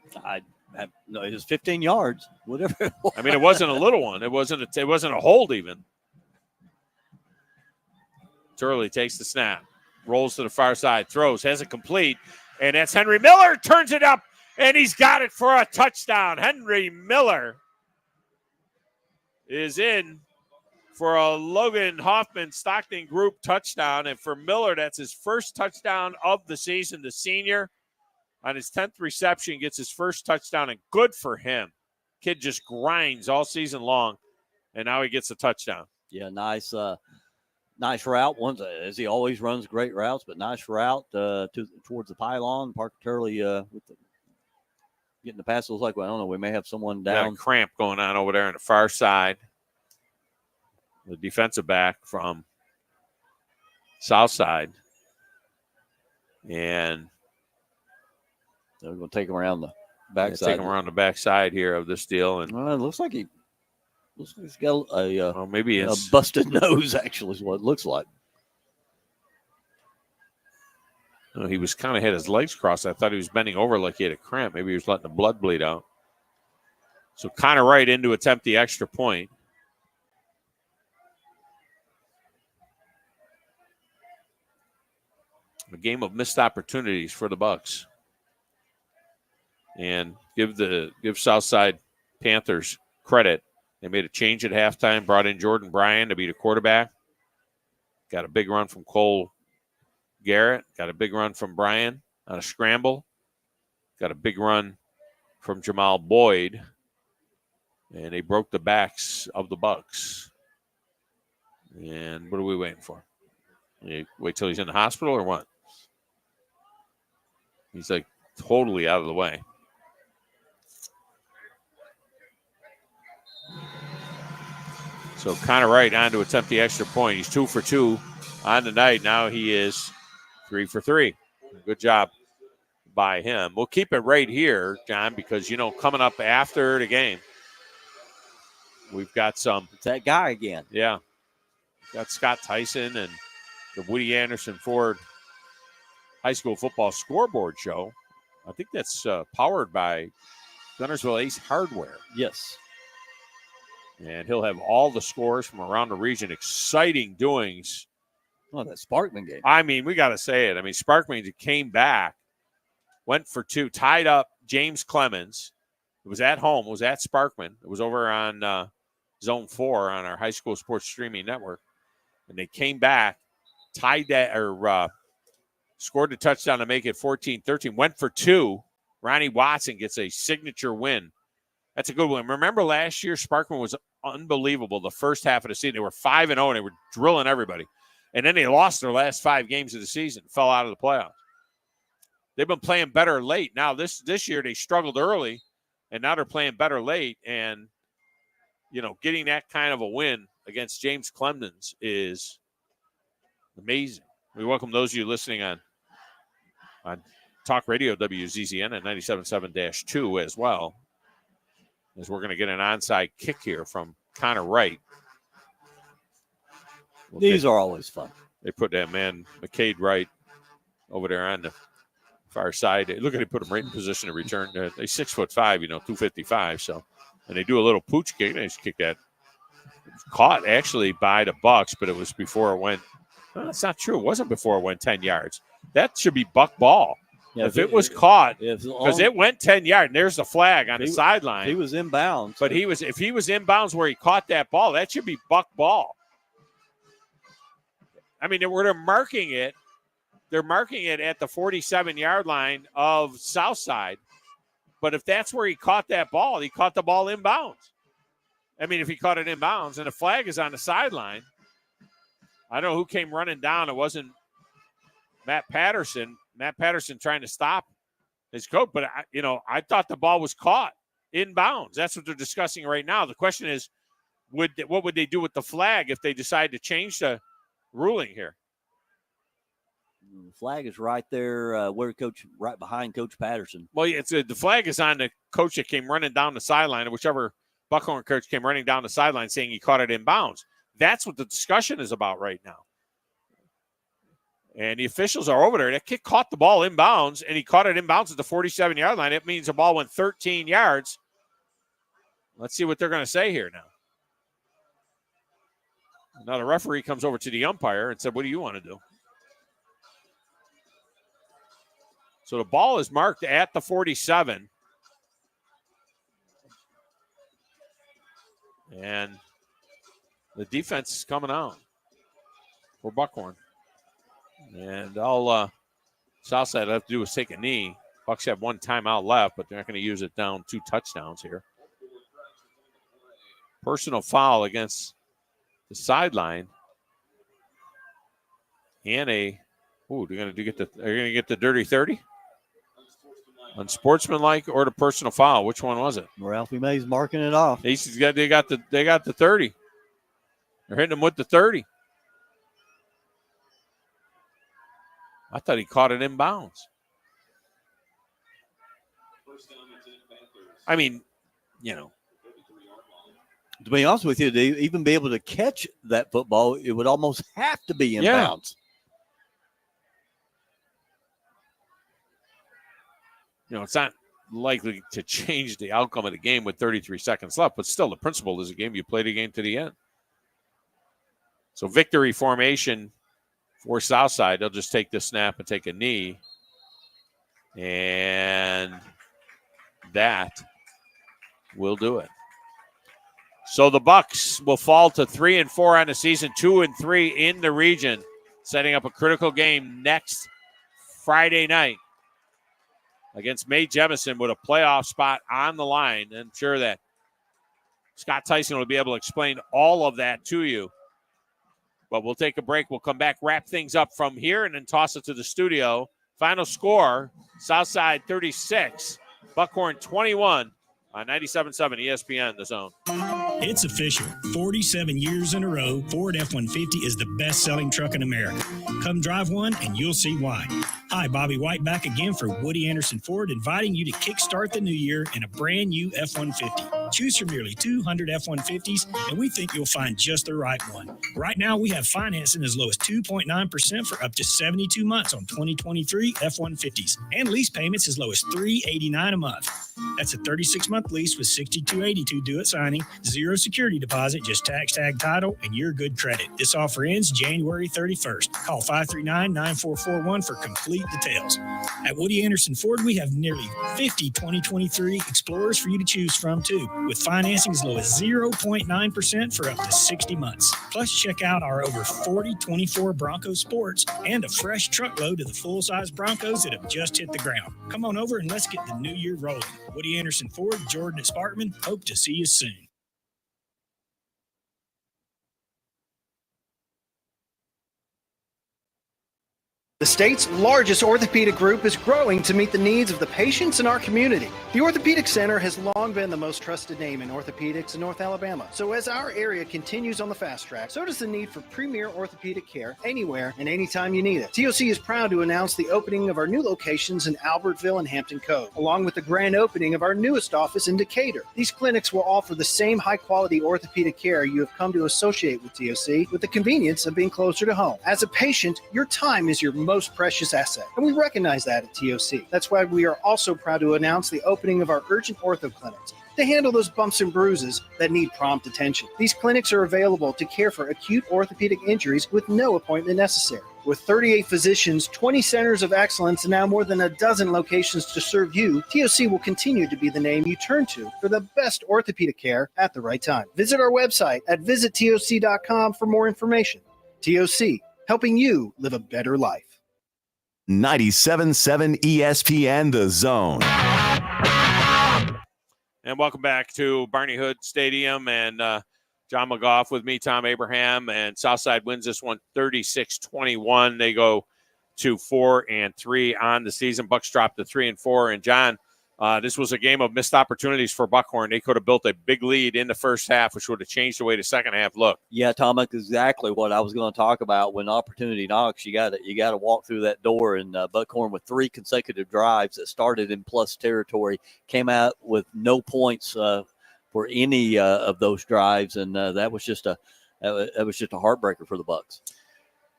No, it was 15 yards. Whatever. I mean, it wasn't a little one. It wasn't a hold even. Turley takes the snap, rolls to the far side, throws, has it complete, and that's Henry Miller. Turns it up, and he's got it for a touchdown. Henry Miller is in for a Logan Hoffman Stockton Group touchdown. And for Miller, that's his first touchdown of the season. The senior on his 10th reception gets his first touchdown, and good for him. Kid just grinds all season long, and now he gets a touchdown. Yeah, nice route. As he always runs great routes, but nice route towards the pylon. Parker Turley with getting the pass. Looks like, well, I don't know, we may have someone Got a down. cramp going on over there on the far side. The defensive back from south side. And They're going to take him around the yeah, backside. take him around the back side here of this deal. And Well, it looks like he's got a well, maybe a it's busted nose, actually, is what it looks like. he was kind of had his legs crossed. I thought he was bending over like he had a cramp. Maybe he was letting the blood bleed out. So Connor Wright in to attempt the extra point. A game of missed opportunities for the Bucks. And give Southside Panthers credit. They made a change at halftime, brought in Jordan Bryan to be the quarterback. Got a big run from Cole Garrett. Got a big run from Bryan on a scramble. Got a big run from Jamal Boyd. And they broke the backs of the Bucks. And what are we waiting for? You wait till he's in the hospital or what? He's like totally out of the way. So Connor Wright on to attempt the extra point. He's 2 for 2 on the night. Now he is 3 for 3. Good job by him. We'll keep it right here, John, because, coming up after the game, we've got some. It's that guy again. Yeah. We've got Scott Tyson and the Woody Anderson Ford High School Football Scoreboard Show. I think that's powered by Guntersville Ace Hardware. Yes. And he'll have all the scores from around the region. Exciting doings. Oh, that Sparkman game. I mean, we got to say it. I mean, Sparkman came back, went for 2, tied up James Clemens. It was at home. It was at Sparkman. It was over on Zone 4 on our high school sports streaming network. And they came back, tied that, or scored a touchdown to make it 14-13. Went for 2. Ronnie Watson gets a signature win. That's a good one. Remember last year, Sparkman was unbelievable the first half of the season. They were 5-0, and they were drilling everybody. And then they lost their last 5 games of the season, fell out of the playoffs. They've been playing better late. Now, this year, they struggled early, and now they're playing better late. And, getting that kind of a win against James Clemens is amazing. We welcome those of you listening on Talk Radio WZZN at 97.7-2 as well, as we're going to get an onside kick here from Connor Wright. These are always fun. They put that man, McCade Wright, over there on the far side. Look at it, put him right in position to return. They're 6'5", 255. So, and they do a little pooch kick. They just kick that. It was caught actually by the Bucks, but it was before it went. No, that's not true. It wasn't before it went 10 yards. That should be Buck ball. Yeah, if it was caught, because it went 10 yards, and there's the flag on the sideline. He was inbounds. But if he was inbounds where he caught that ball, that should be Buck ball. I mean, they're marking it. They're marking it at the 47-yard line of Southside. But if that's where he caught that ball, he caught the ball inbounds. I mean, if he caught it inbounds and the flag is on the sideline, I don't know who came running down. It wasn't Matt Patterson. Matt Patterson trying to stop his coach. But, I thought the ball was caught inbounds. That's what they're discussing right now. The question is, what would they do with the flag if they decide to change the ruling here? The flag is right there, right behind Coach Patterson. Well, the flag is on the coach that came running down the sideline, or whichever Buckhorn coach came running down the sideline saying he caught it inbounds. That's what the discussion is about right now. And the officials are over there. That kid caught the ball inbounds, and he caught it inbounds at the 47-yard line. It means the ball went 13 yards. Let's see what they're going to say here now. Now the referee comes over to the umpire and said, what do you want to do? So the ball is marked at the 47. And the defense is coming out for Buckhorn. And all Southside have to do is take a knee. Bucks have 1 timeout left, but they're not going to use it down 2 touchdowns here. Personal foul against the sideline. And they're going to get the dirty 30? Unsportsmanlike or the personal foul? Which one was it? Ralphie May's marking it off. They got the 30. They're hitting him with the 30. I thought he caught it in bounds. I mean, to be honest with you, to even be able to catch that football, it would almost have to be in bounds. It's not likely to change the outcome of the game with 33 seconds left, but still the principle is a game. You play the game to the end. So victory formation for Southside. They'll just take the snap and take a knee. And that will do it. So the Bucks will fall to 3-4 on the season, 2-3 in the region, setting up a critical game next Friday night against Mae Jemison with a playoff spot on the line. I'm sure that Scott Tyson will be able to explain all of that to you. But we'll take a break. We'll come back, wrap things up from here, and then toss it to the studio. Final score, Southside 36, Buckhorn 21 on 97.7 ESPN, The Zone. It's official. 47 years in a row, Ford F-150 is the best-selling truck in America. Come drive one, and you'll see why. Hi, Bobby White back again for Woody Anderson Ford, inviting you to kickstart the new year in a brand-new F-150. Choose from nearly 200 F-150s, and we think you'll find just the right one. Right now, we have financing as low as 2.9% for up to 72 months on 2023 F-150s, and lease payments as low as $389 a month. That's a 36-month lease with $62.82 due at signing, zero security deposit, just tax tag title, and your good credit. This offer ends January 31st. Call 539-9441 for complete details. At Woody Anderson Ford, we have nearly 50 2023 Explorers for you to choose from, too, with financing as low as 0.9% for up to 60 months. Plus, check out our over 40 24 Bronco Sports and a fresh truckload of the full-size Broncos that have just hit the ground. Come on over and let's get the new year rolling. Woody Anderson Ford, Jordan at Sparkman. Hope to see you soon. The state's largest orthopedic group is growing to meet the needs of the patients in our community. The Orthopedic Center has long been the most trusted name in orthopedics in North Alabama. So as our area continues on the fast track, so does the need for premier orthopedic care anywhere and anytime you need it. TOC is proud to announce the opening of our new locations in Albertville and Hampton Cove, along with the grand opening of our newest office in Decatur. These clinics will offer the same high-quality orthopedic care you have come to associate with TOC, with the convenience of being closer to home. As a patient, your time is your most precious asset, and we recognize that at TOC. That's why we are also proud to announce the opening of our urgent ortho clinics to handle those bumps and bruises that need prompt attention. These clinics are available to care for acute orthopedic injuries with no appointment necessary. With 38 physicians, 20 centers of excellence, and now more than a dozen locations to serve you, TOC will continue to be the name you turn to for the best orthopedic care at the right time. Visit our website at visittoc.com for more information. TOC, helping you live a better life. 97.7 ESPN, The Zone. And welcome back to Barney Hood Stadium, and John McGough with me, Tom Abraham, and Southside wins this one 36-21. They go to 4-3 on the season. Bucks dropped to 3-4, and John, this was a game of missed opportunities for Buckhorn. They could have built a big lead in the first half, which would have changed the way the second half looked. Yeah, Tom, that's exactly what I was going to talk about. When opportunity knocks, you got to walk through that door. And Buckhorn, with 3 consecutive drives that started in plus territory, came out with no points for any of those drives, and that was just a heartbreaker for the Bucks.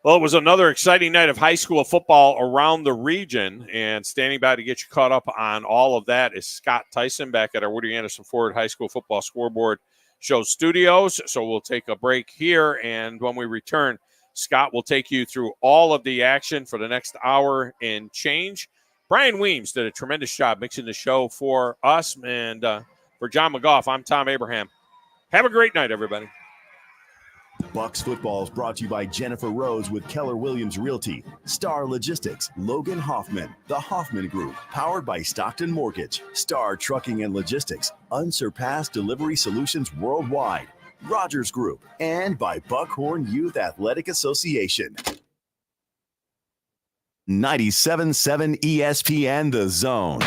Well, it was another exciting night of high school football around the region, and standing by to get you caught up on all of that is Scott Tyson back at our Woody Anderson Ford High School Football Scoreboard Show studios. So we'll take a break here, and when we return, Scott will take you through all of the action for the next hour and change. Brian Weems did a tremendous job mixing the show for us, and for John McGough, I'm Tom Abraham. Have a great night, everybody. Bucks football is brought to you by Jennifer Rose with Keller Williams Realty, Star Logistics, Logan Hoffman, the Hoffman Group, powered by Stockton Mortgage, Star Trucking and Logistics, unsurpassed delivery solutions worldwide, Rogers Group, and by Buckhorn Youth Athletic Association. 97.7 ESPN The Zone.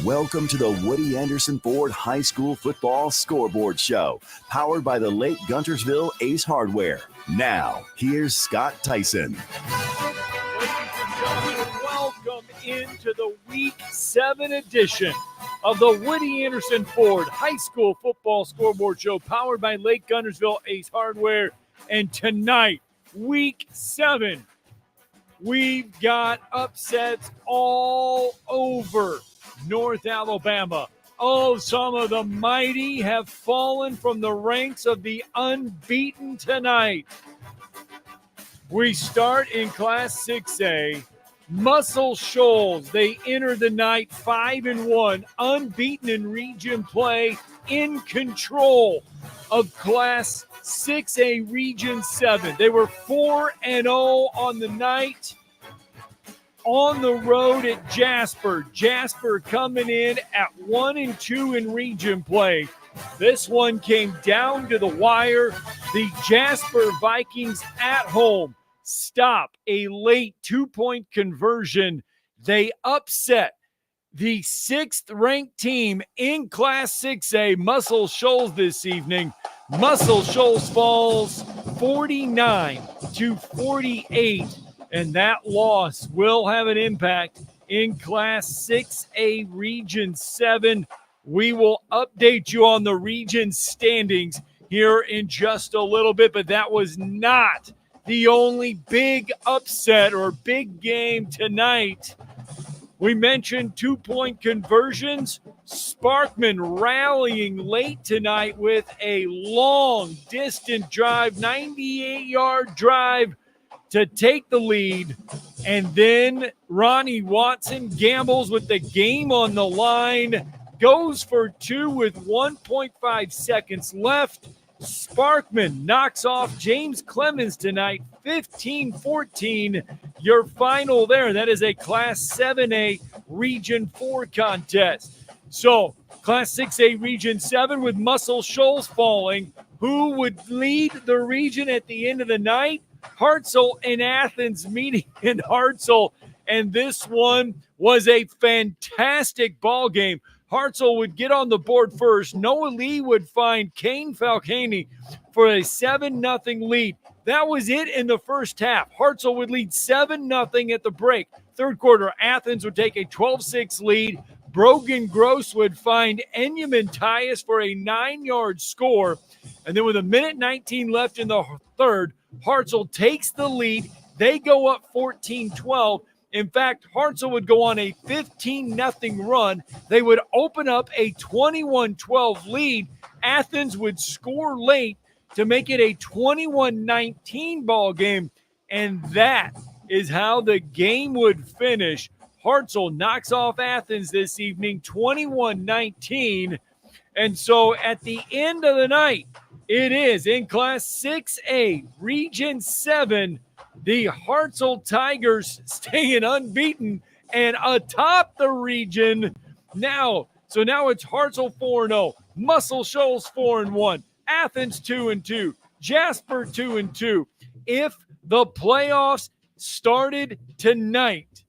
Welcome to the Woody Anderson Ford High School Football Scoreboard Show, powered by the late Guntersville Ace Hardware. Now, here's Scott Tyson. Welcome into the Week 7 edition of the Woody Anderson Ford High School Football Scoreboard Show, powered by Lake Guntersville Ace Hardware. And tonight, Week 7, we've got upsets all over North Alabama. Oh, some of the mighty have fallen from the ranks of the unbeaten tonight. We start in Class 6A. Muscle Shoals, they enter the night 5-1, unbeaten in region play, in control of Class 6A Region 7. They were 4-0 on the night. On the road at Jasper. Jasper coming in at 1-2 in region play. This one came down to the wire. The Jasper Vikings at home stop a late 2-point conversion. They upset the 6th-ranked team in Class 6A, Muscle Shoals, this evening. Muscle Shoals falls 49-48. And that loss will have an impact in Class 6A Region 7. We will update you on the region standings here in just a little bit, but that was not the only big upset or big game tonight. We mentioned 2-point conversions. Sparkman rallying late tonight with a long distant drive, 98-yard drive, to take the lead. And then Ronnie Watson gambles with the game on the line, goes for 2 with 1.5 seconds left. Sparkman knocks off James Clemens tonight, 15-14. Your final there. That is a Class 7A Region 4 contest. So Class 6A Region 7 with Muscle Shoals falling. Who would lead the region at the end of the night? Hartzell and Athens meeting in Hartzell, and this one was a fantastic ball game. Hartzell would get on the board first. Noah Lee would find Kane Falcani for a 7-0 lead. That was it in the first half. Hartzell would lead 7-0 at the break. Third quarter, Athens would take a 12-6 lead. Brogan Gross would find Enya Tyus for a 9-yard score. And then with 1:19 left in the third, Hartzell takes the lead. They go up 14-12. In fact, Hartzell would go on a 15-0 run. They would open up a 21-12 lead. Athens would score late to make it a 21-19 ball game. And that is how the game would finish. Hartzell knocks off Athens this evening, 21-19. And so at the end of the night, it is in Class 6A, Region 7, the Hartzell Tigers staying unbeaten and atop the region now. So now it's Hartzell 4-0, Muscle Shoals 4-1, Athens 2-2, Jasper 2-2. If the playoffs started tonight,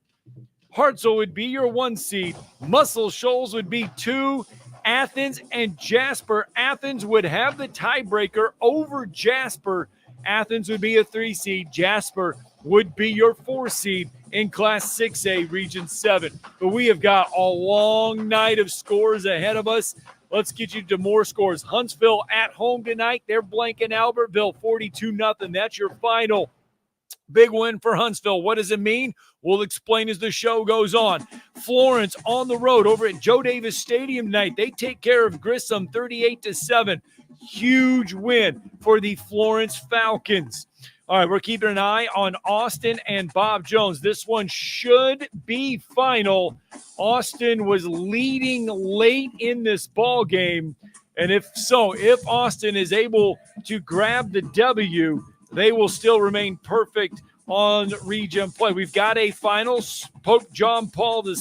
Hartzell would be your 1 seed, Muscle Shoals would be 2, Athens and Jasper. Athens would have the tiebreaker over Jasper. Athens would be a 3 seed. Jasper would be your 4 seed in Class 6A Region 7. But we have got a long night of scores ahead of us. Let's get you to more scores. Huntsville at home tonight. They're blanking Albertville 42-0. That's your final. Big win for Huntsville. What does it mean? We'll explain as the show goes on. Florence on the road over at Joe Davis Stadium tonight. They take care of Grissom 38-7. Huge win for the Florence Falcons. All right, we're keeping an eye on Austin and Bob Jones. This one should be final. Austin was leading late in this ball game, and if Austin is able to grab the W, they will still remain perfect on region play. We've got a final. St. John Paul II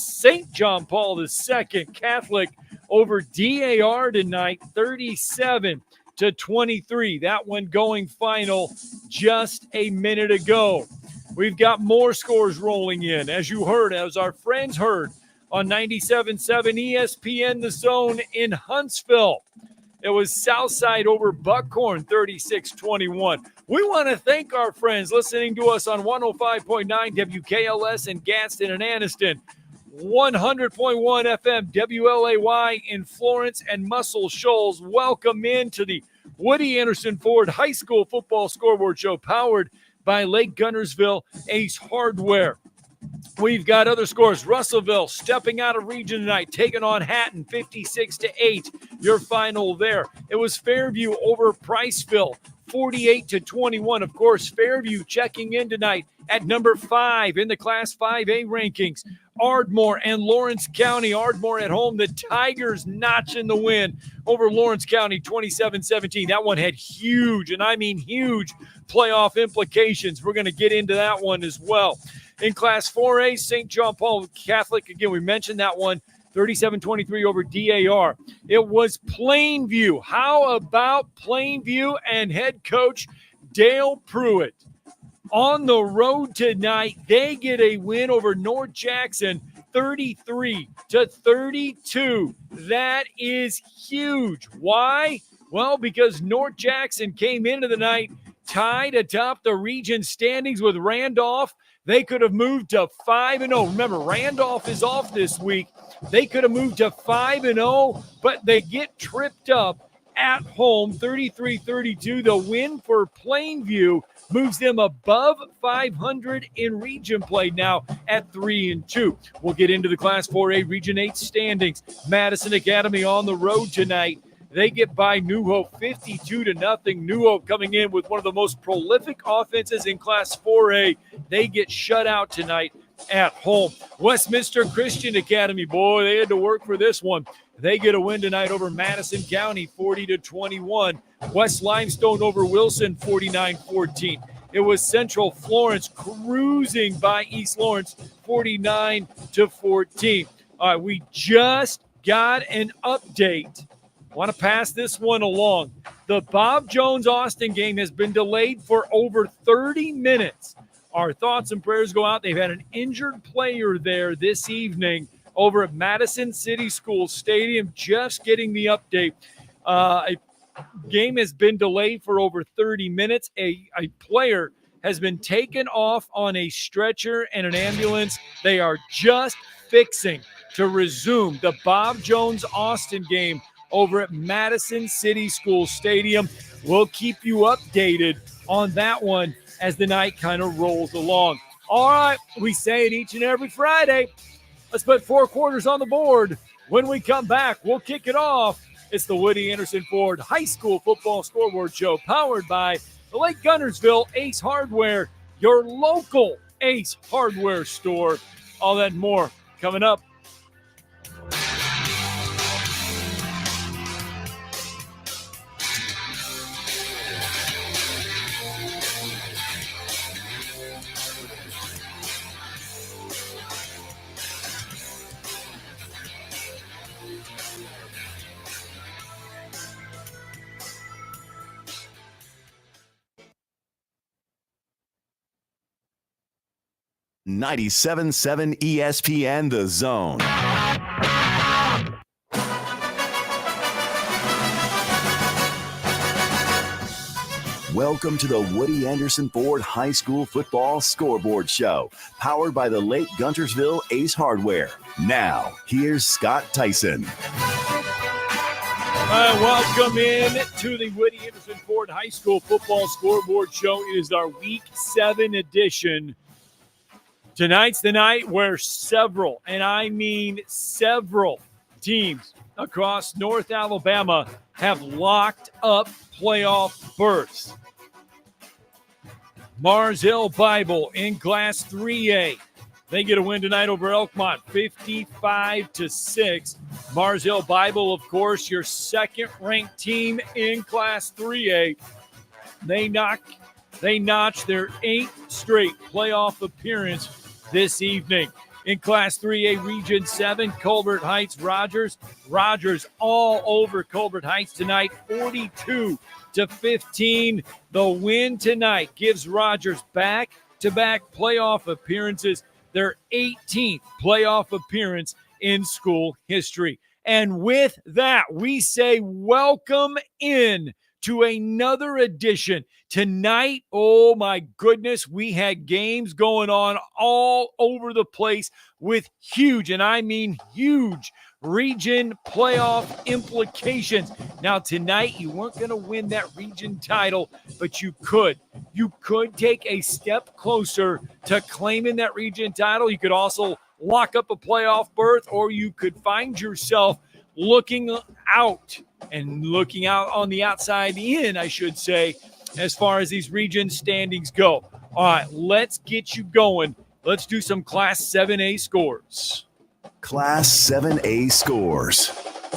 Catholic over DAR tonight, 37-24. 30-23. That one going final just a minute ago. We've got more scores rolling in, as you heard, as our friends heard on 97.7 ESPN The Zone in Huntsville. It was Southside over Buckhorn, 36-21. We want to thank our friends listening to us on 105.9 WKLS in Gadsden and Anniston, 100.1 FM WLAY in Florence and Muscle Shoals. Welcome into the Woody Anderson Ford High School Football Scoreboard Show, powered by Lake Guntersville Ace Hardware. We've got other scores. Russellville stepping out of region tonight, taking on Hatton, 56-8. Your final there. It was Fairview over Priceville, 48-21. Of course, Fairview checking in tonight at number 5 in the Class 5A rankings. Ardmore and Lawrence County. Ardmore at home. The Tigers notching the win over Lawrence County, 27-17. That one had huge, and I mean huge, playoff implications. We're going to get into that one as well. In Class 4A, St. John Paul Catholic, again, we mentioned that one, 37-23 over DAR. It was Plainview. How about Plainview and head coach Dale Pruitt? On the road tonight, they get a win over North Jackson, 33-32. That is huge. Why? Well, because North Jackson came into the night tied atop the region standings with Randolph. They could have moved to 5-0. Remember, Randolph is off this week. They could have moved to 5-0, but they get tripped up at home, 33-32. The win for Plainview moves them above 500 in region play now at 3-2. We'll get into the Class 4A Region 8 standings. Madison Academy on the road tonight. They get by New Hope 52-0. New Hope coming in with one of the most prolific offenses in Class 4A. They get shut out tonight at home. Westminster Christian Academy, boy, they had to work for this one. They get a win tonight over Madison County, 40-21. West Limestone over Wilson, 49-14. It was Central Florence cruising by East Lawrence, 49-14. All right, we just got an update. I want to pass this one along. The Bob Jones-Austin game has been delayed for over 30 minutes. Our thoughts and prayers go out. They've had an injured player there this evening over at Madison City School Stadium. Just getting the update. A game has been delayed for over 30 minutes. A player has been taken off on a stretcher and an ambulance. They are just fixing to resume the Bob Jones-Austin game over at Madison City School Stadium. We'll keep you updated on that one as the night kind of rolls along. All right, we say it each and every Friday. Let's put 4 quarters on the board. When we come back, we'll kick it off. It's the Woody Anderson Ford High School Football Scoreboard Show, powered by the Lake Guntersville Ace Hardware, your local Ace Hardware store. All that and more coming up. .97.7 ESPN The Zone. Welcome to the Woody Anderson Ford High School Football Scoreboard Show, powered by the Lake Guntersville Ace Hardware. Now, here's Scott Tyson. Welcome in to the Woody Anderson Ford High School Football Scoreboard Show. It is our Week 7 edition. Tonight's the night where several, and I mean several, teams across North Alabama have locked up playoff berths. Mars Hill Bible in Class 3A. They get a win tonight over Elkmont, 55-6. Mars Hill Bible, of course, your second-ranked team in Class 3A. They notch their 8th straight playoff appearance this evening. In Class 3A Region 7, Colbert Heights, Rogers. Rogers all over Colbert Heights tonight, 42-15. The win tonight gives Rogers back-to-back playoff appearances, their 18th playoff appearance in school history. And with that, we say welcome in to another edition. Tonight, oh my goodness, we had games going on all over the place with huge, and I mean huge, region playoff implications. Now, tonight, you weren't going to win that region title, but you could. You could take a step closer to claiming that region title. You could also lock up a playoff berth, or you could find yourself looking out on the outside in, I should say, as far as these region standings go. All right, let's get you going. Let's do some Class 7A scores. Class 7A scores.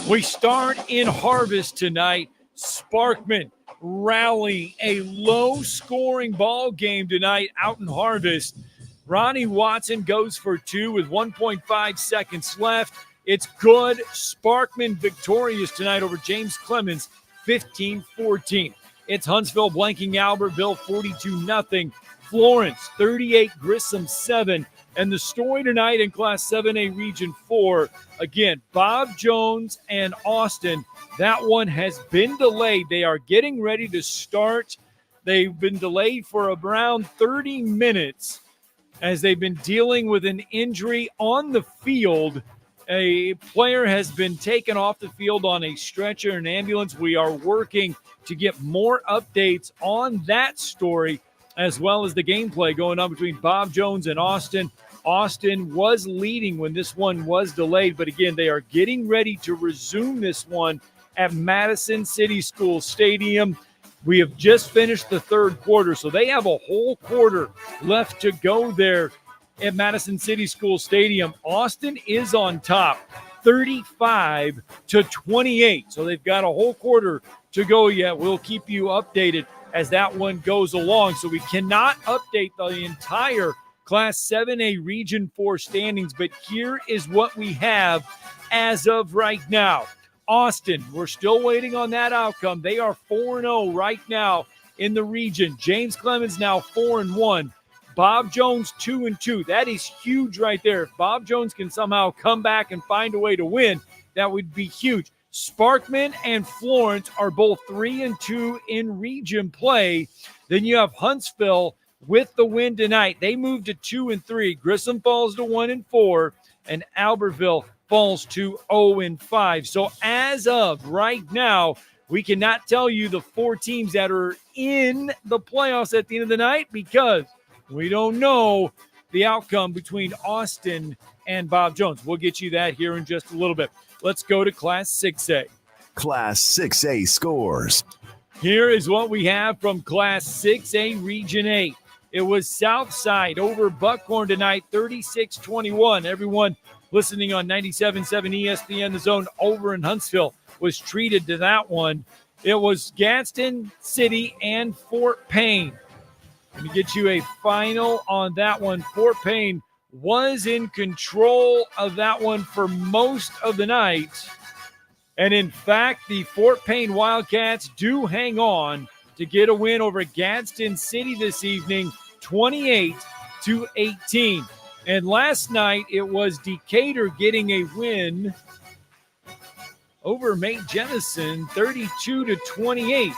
We start in Harvest tonight. Sparkman rallying a low-scoring ball game tonight out in Harvest. Ronnie Watson goes for 2 with 1.5 seconds left. It's good. Sparkman victorious tonight over James Clemens, 15-14. It's Huntsville blanking Albertville, 42-0. Florence, 38, Grissom, 7. And the story tonight in Class 7A Region 4, again, Bob Jones and Austin, that one has been delayed. They are getting ready to start. They've been delayed for around 30 minutes as they've been dealing with an injury on the field. A player has been taken off the field on a stretcher and ambulance. We are working to get more updates on that story, as well as the gameplay going on between Bob Jones and Austin. Austin was leading when this one was delayed, but again, they are getting ready to resume this one at Madison City School Stadium. We have just finished the third quarter, so they have a whole quarter left to go there at Madison City School Stadium. Austin is on top, 35-28. So they've got a whole quarter to go yet. We'll keep you updated as that one goes along. So we cannot update the entire Class 7A Region 4 standings, but here is what we have as of right now. Austin, we're still waiting on that outcome. They are 4-0 right now in the region. James Clemens now 4-1. Bob Jones 2-2. That is huge right there. If Bob Jones can somehow come back and find a way to win, that would be huge. Sparkman and Florence are both 3-2 in region play. Then you have Huntsville with the win tonight. They move to 2-3. Grissom falls to 1-4, and Albertville falls to 0-5. So as of right now, we cannot tell you the 4 teams that are in the playoffs at the end of the night because we don't know the outcome between Austin and Bob Jones. We'll get you that here in just a little bit. Let's go to Class 6A. Class 6A scores. Here is what we have from Class 6A Region 8. It was Southside over Buckhorn tonight, 36-21. Everyone listening on 97.7 ESPN The Zone over in Huntsville was treated to that one. It was Gadsden City and Fort Payne. Let me get you a final on that one. Fort Payne was in control of that one for most of the night. And in fact, the Fort Payne Wildcats do hang on to get a win over Gadsden City this evening, 28-18. And last night, it was Decatur getting a win over Mate Jennison, 32-28.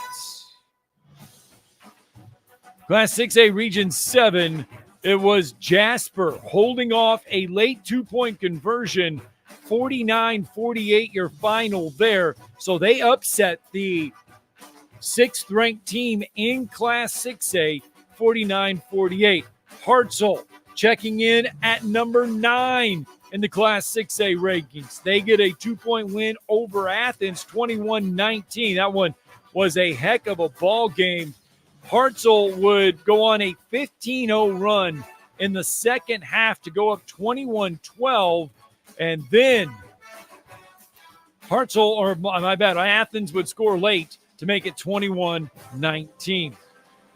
Class 6A Region 7, it was Jasper holding off a late 2-point conversion, 49-48 your final there. So they upset the 6th-ranked team in Class 6A, 49-48. Hartzell checking in at number 9 in the Class 6A rankings. They get a 2-point win over Athens, 21-19. That one was a heck of a ball game. Hartzell would go on a 15-0 run in the second half to go up 21-12. And then Athens would score late to make it 21-19.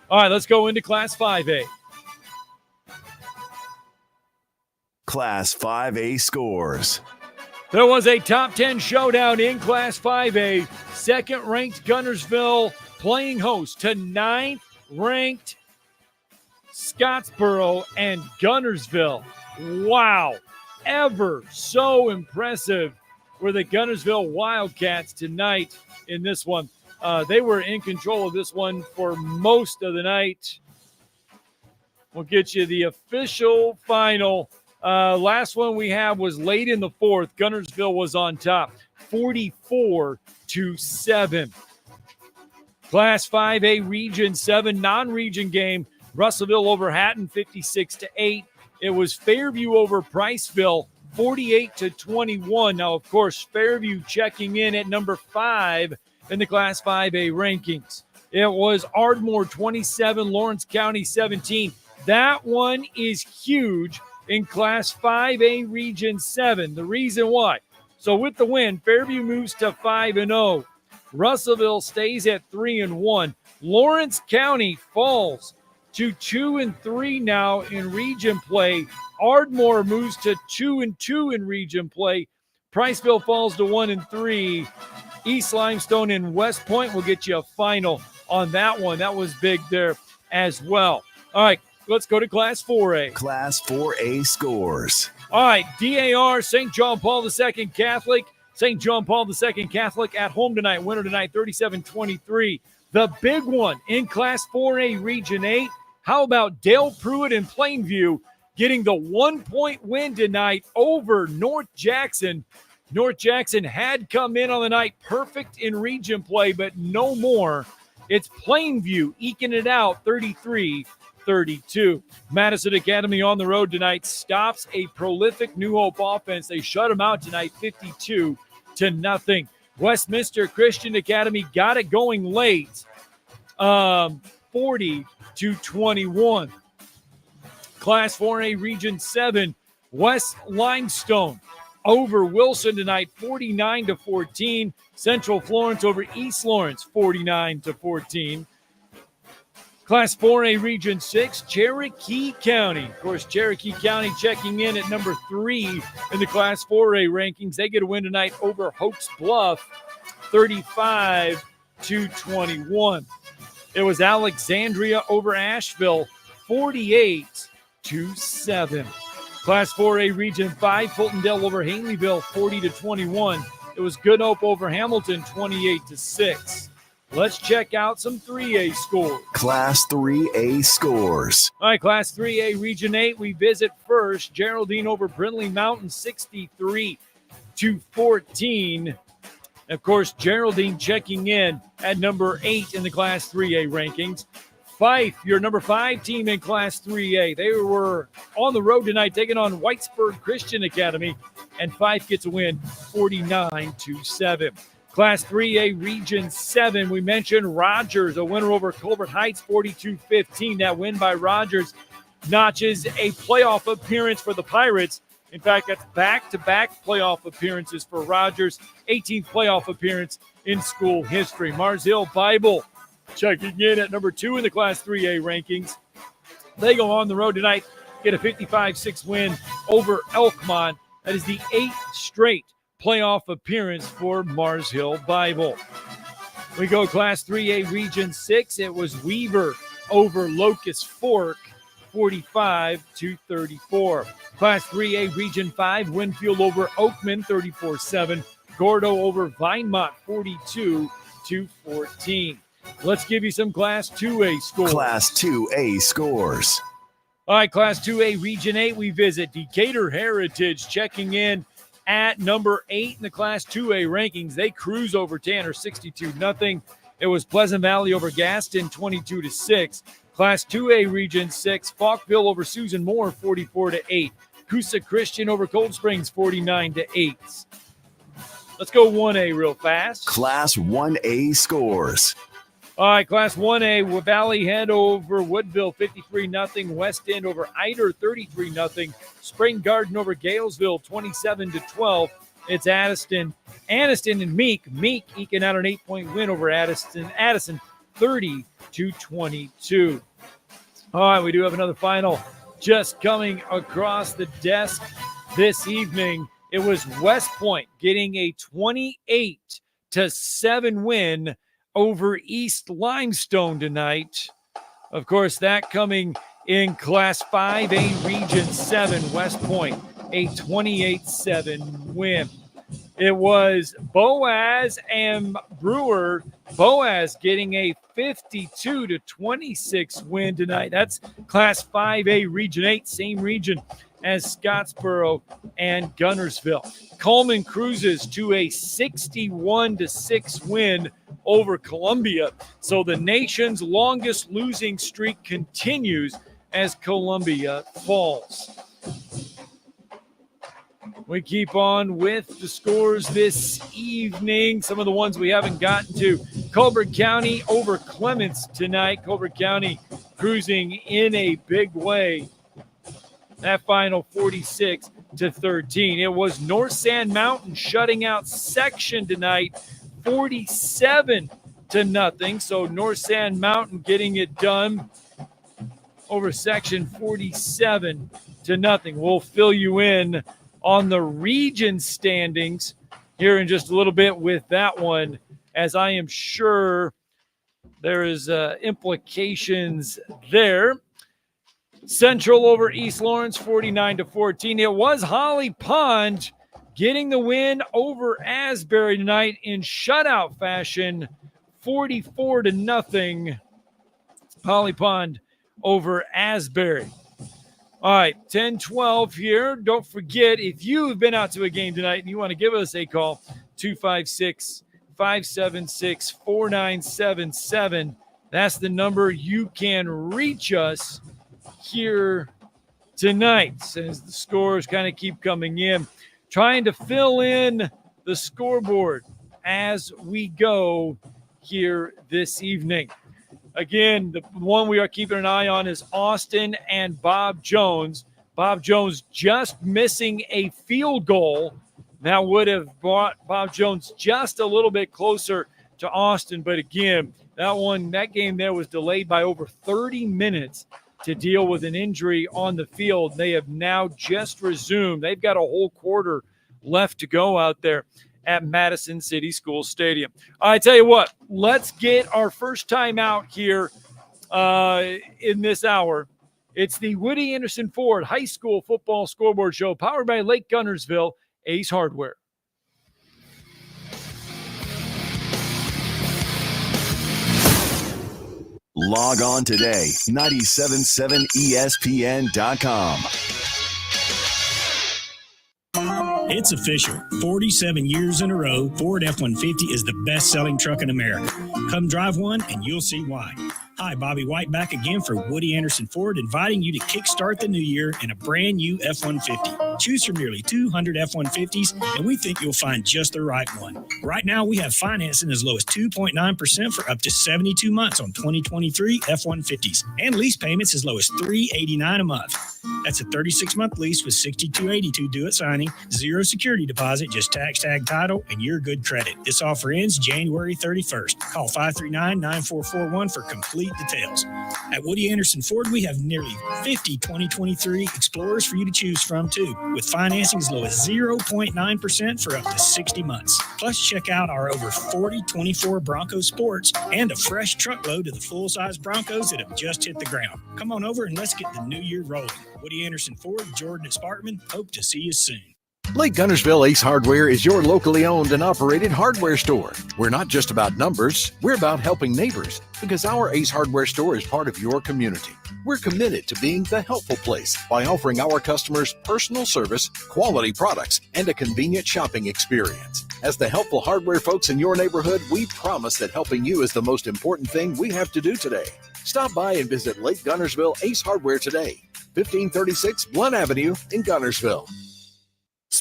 All right, let's go into Class 5A. Class 5A scores. There was a top 10 showdown in Class 5A. Second-ranked Guntersville playing host to 9th-ranked Scottsboro and Guntersville. Wow. Ever so impressive were the Guntersville Wildcats tonight in this one. They were in control of this one for most of the night. We'll get you the official final. Last one we have was late in the fourth. Guntersville was on top, 44-7. Class 5A Region 7 non-region game. Russellville over Hatton, 56-8. It was Fairview over Priceville, 48-21. Now, of course, Fairview checking in at number 5 in the Class 5A rankings. It was Ardmore 27, Lawrence County 17. That one is huge in Class 5A Region 7. The reason why. So with the win, Fairview moves to 5-0. Russellville stays at 3-1. Lawrence County falls to 2-3 now in region play. Ardmore moves to 2-2 in region play. Priceville falls to 1-3. East Limestone and West Point will get you a final on that one. That was big there as well. All right, let's go to Class 4A. Class 4A scores. All right, DAR, St. John Paul II Catholic. St. John Paul II Catholic at home tonight. Winner tonight, 37-23. The big one in Class 4A Region 8. How about Dale Pruitt and Plainview getting the 1-point win tonight over North Jackson? North Jackson had come in on the night perfect in region play, but no more. It's Plainview eking it out 33-32. Madison Academy on the road tonight stops a prolific New Hope offense. They shut them out tonight 52-0. Westminster Christian Academy got it going late, 40-21. Class 4A Region 7, West Limestone over Wilson tonight, 49-14. Central Florence over East Lawrence, 49-14. Class 4A Region 6, Cherokee County. Of course, Cherokee County checking in at number 3 in the Class 4A rankings. They get a win tonight over Hoax Bluff, 35-21. It was Alexandria over Asheville, 48-7. Class 4A Region 5, Fultondale over Haleyville, 40-21. It was Good Hope over Hamilton, 28-6. Let's check out some 3A scores. Class 3A scores. All right, Class 3A Region 8, we visit first. Geraldine over Brindley Mountain, 63-14. Of course, Geraldine checking in at number 8 in the Class 3A rankings. Fife, your number 5 team in Class 3A. They were on the road tonight taking on Whitesburg Christian Academy, and Fife gets a win 49-7. Class 3A Region 7, we mentioned Rogers, a winner over Colbert Heights, 42-15. That win by Rogers notches a playoff appearance for the Pirates. In fact, that's back-to-back playoff appearances for Rogers, 18th playoff appearance in school history. Mars Hill Bible checking in at number 2 in the Class 3A rankings. They go on the road tonight, get a 55-6 win over Elkmont. That is the 8th straight playoff appearance for Mars Hill Bible. We go Class 3A Region 6. It was Weaver over Locust Fork, 45-34. Class 3A Region 5, Winfield over Oakman, 34-7. Gordo over Vinemont, 42-14. Let's give you some Class 2A scores. Class 2A scores. All right, Class 2A Region 8, we visit Decatur Heritage checking in at number 8 in the Class 2A rankings. They cruise over Tanner, 62-0. It was Pleasant Valley over Gaston, 22-6. Class 2A Region 6, Falkville over Susan Moore, 44-8. Coosa Christian over Cold Springs, 49-8. Let's go 1A real fast. Class 1A scores. All right, Class 1A, Valley Head over Woodville, 53-0. West End over Eider, 33-0. Spring Garden over Galesville, 27-12. It's Addison and Meek. Meek eking out an 8-point win over Addison, 30-22. All right, we do have another final just coming across the desk this evening. It was West Point getting a 28-7 win over East Limestone tonight. Of course, that coming in Class 5A Region 7, West Point, a 28-7 win. It was Boaz and Brewer. Boaz getting a 52-26 win tonight. That's Class 5A Region 8, same region as Scottsboro and Guntersville. Coleman cruises to a 61-6 win over Columbia. So the nation's longest losing streak continues as Columbia falls. We keep on with the scores this evening. Some of the ones we haven't gotten to. Colbert County over Clements tonight. Colbert County cruising in a big way. That final 46-13. It was North Sand Mountain shutting out Section tonight, 47-0. So North Sand Mountain getting it done over Section 47-0. We'll fill you in on the region standings here in just a little bit with that one, as I am sure there is implications there. Central over East Lawrence, 49-14. It was Holly Pond getting the win over Asbury tonight in shutout fashion, 44-0. Holly Pond over Asbury. All right, 10-12 here. Don't forget, if you've been out to a game tonight and you want to give us a call, 256-576-4977. That's the number you can reach us here tonight, as the scores kind of keep coming in. Trying to fill in the scoreboard as we go here this evening. Again, the one we are keeping an eye on is Austin and Bob Jones. Bob Jones just missing a field goal. That would have brought Bob Jones just a little bit closer to Austin. But again, that game there was delayed by over 30 minutes to deal with an injury on the field. They have now just resumed. They've got a whole quarter left to go out there at Madison City School Stadium. I tell you what, let's get our first time out here in this hour. It's the Woody Anderson Ford High School Football Scoreboard Show, powered by Lake Guntersville, Ace Hardware. Log on today, 977ESPN.com. It's official. 47 years in a row, Ford F-150 is the best-selling truck in America. Come drive one, and you'll see why. Hi, Bobby White back again for Woody Anderson Ford, inviting you to kickstart the new year in a brand new F-150. Choose from nearly 200 F-150s, and we think you'll find just the right one. Right now, we have financing as low as 2.9% for up to 72 months on 2023 F-150s, and lease payments as low as $389 a month. That's a 36-month lease with $6,282 due at signing, zero security deposit, just tax tag title, and your good credit. This offer ends January 31st. Call 539-9441 for complete details. At Woody Anderson Ford, we have nearly 50 2023 Explorers for you to choose from, too, with financing as low as 0.9% for up to 60 months. Plus, check out our over 40 24 Bronco Sports and a fresh truckload of the full-size Broncos that have just hit the ground. Come on over and let's get the new year rolling. Woody Anderson Ford, Jordan at Sparkman. Hope to see you soon. Lake Guntersville Ace Hardware is your locally owned and operated hardware store. We're not just about numbers, we're about helping neighbors, because our Ace Hardware store is part of your community. We're committed to being the helpful place by offering our customers personal service, quality products, and a convenient shopping experience. As the helpful hardware folks in your neighborhood, we promise that helping you is the most important thing we have to do today. Stop by and visit Lake Guntersville Ace Hardware today, 1536 Blunt Avenue in Guntersville.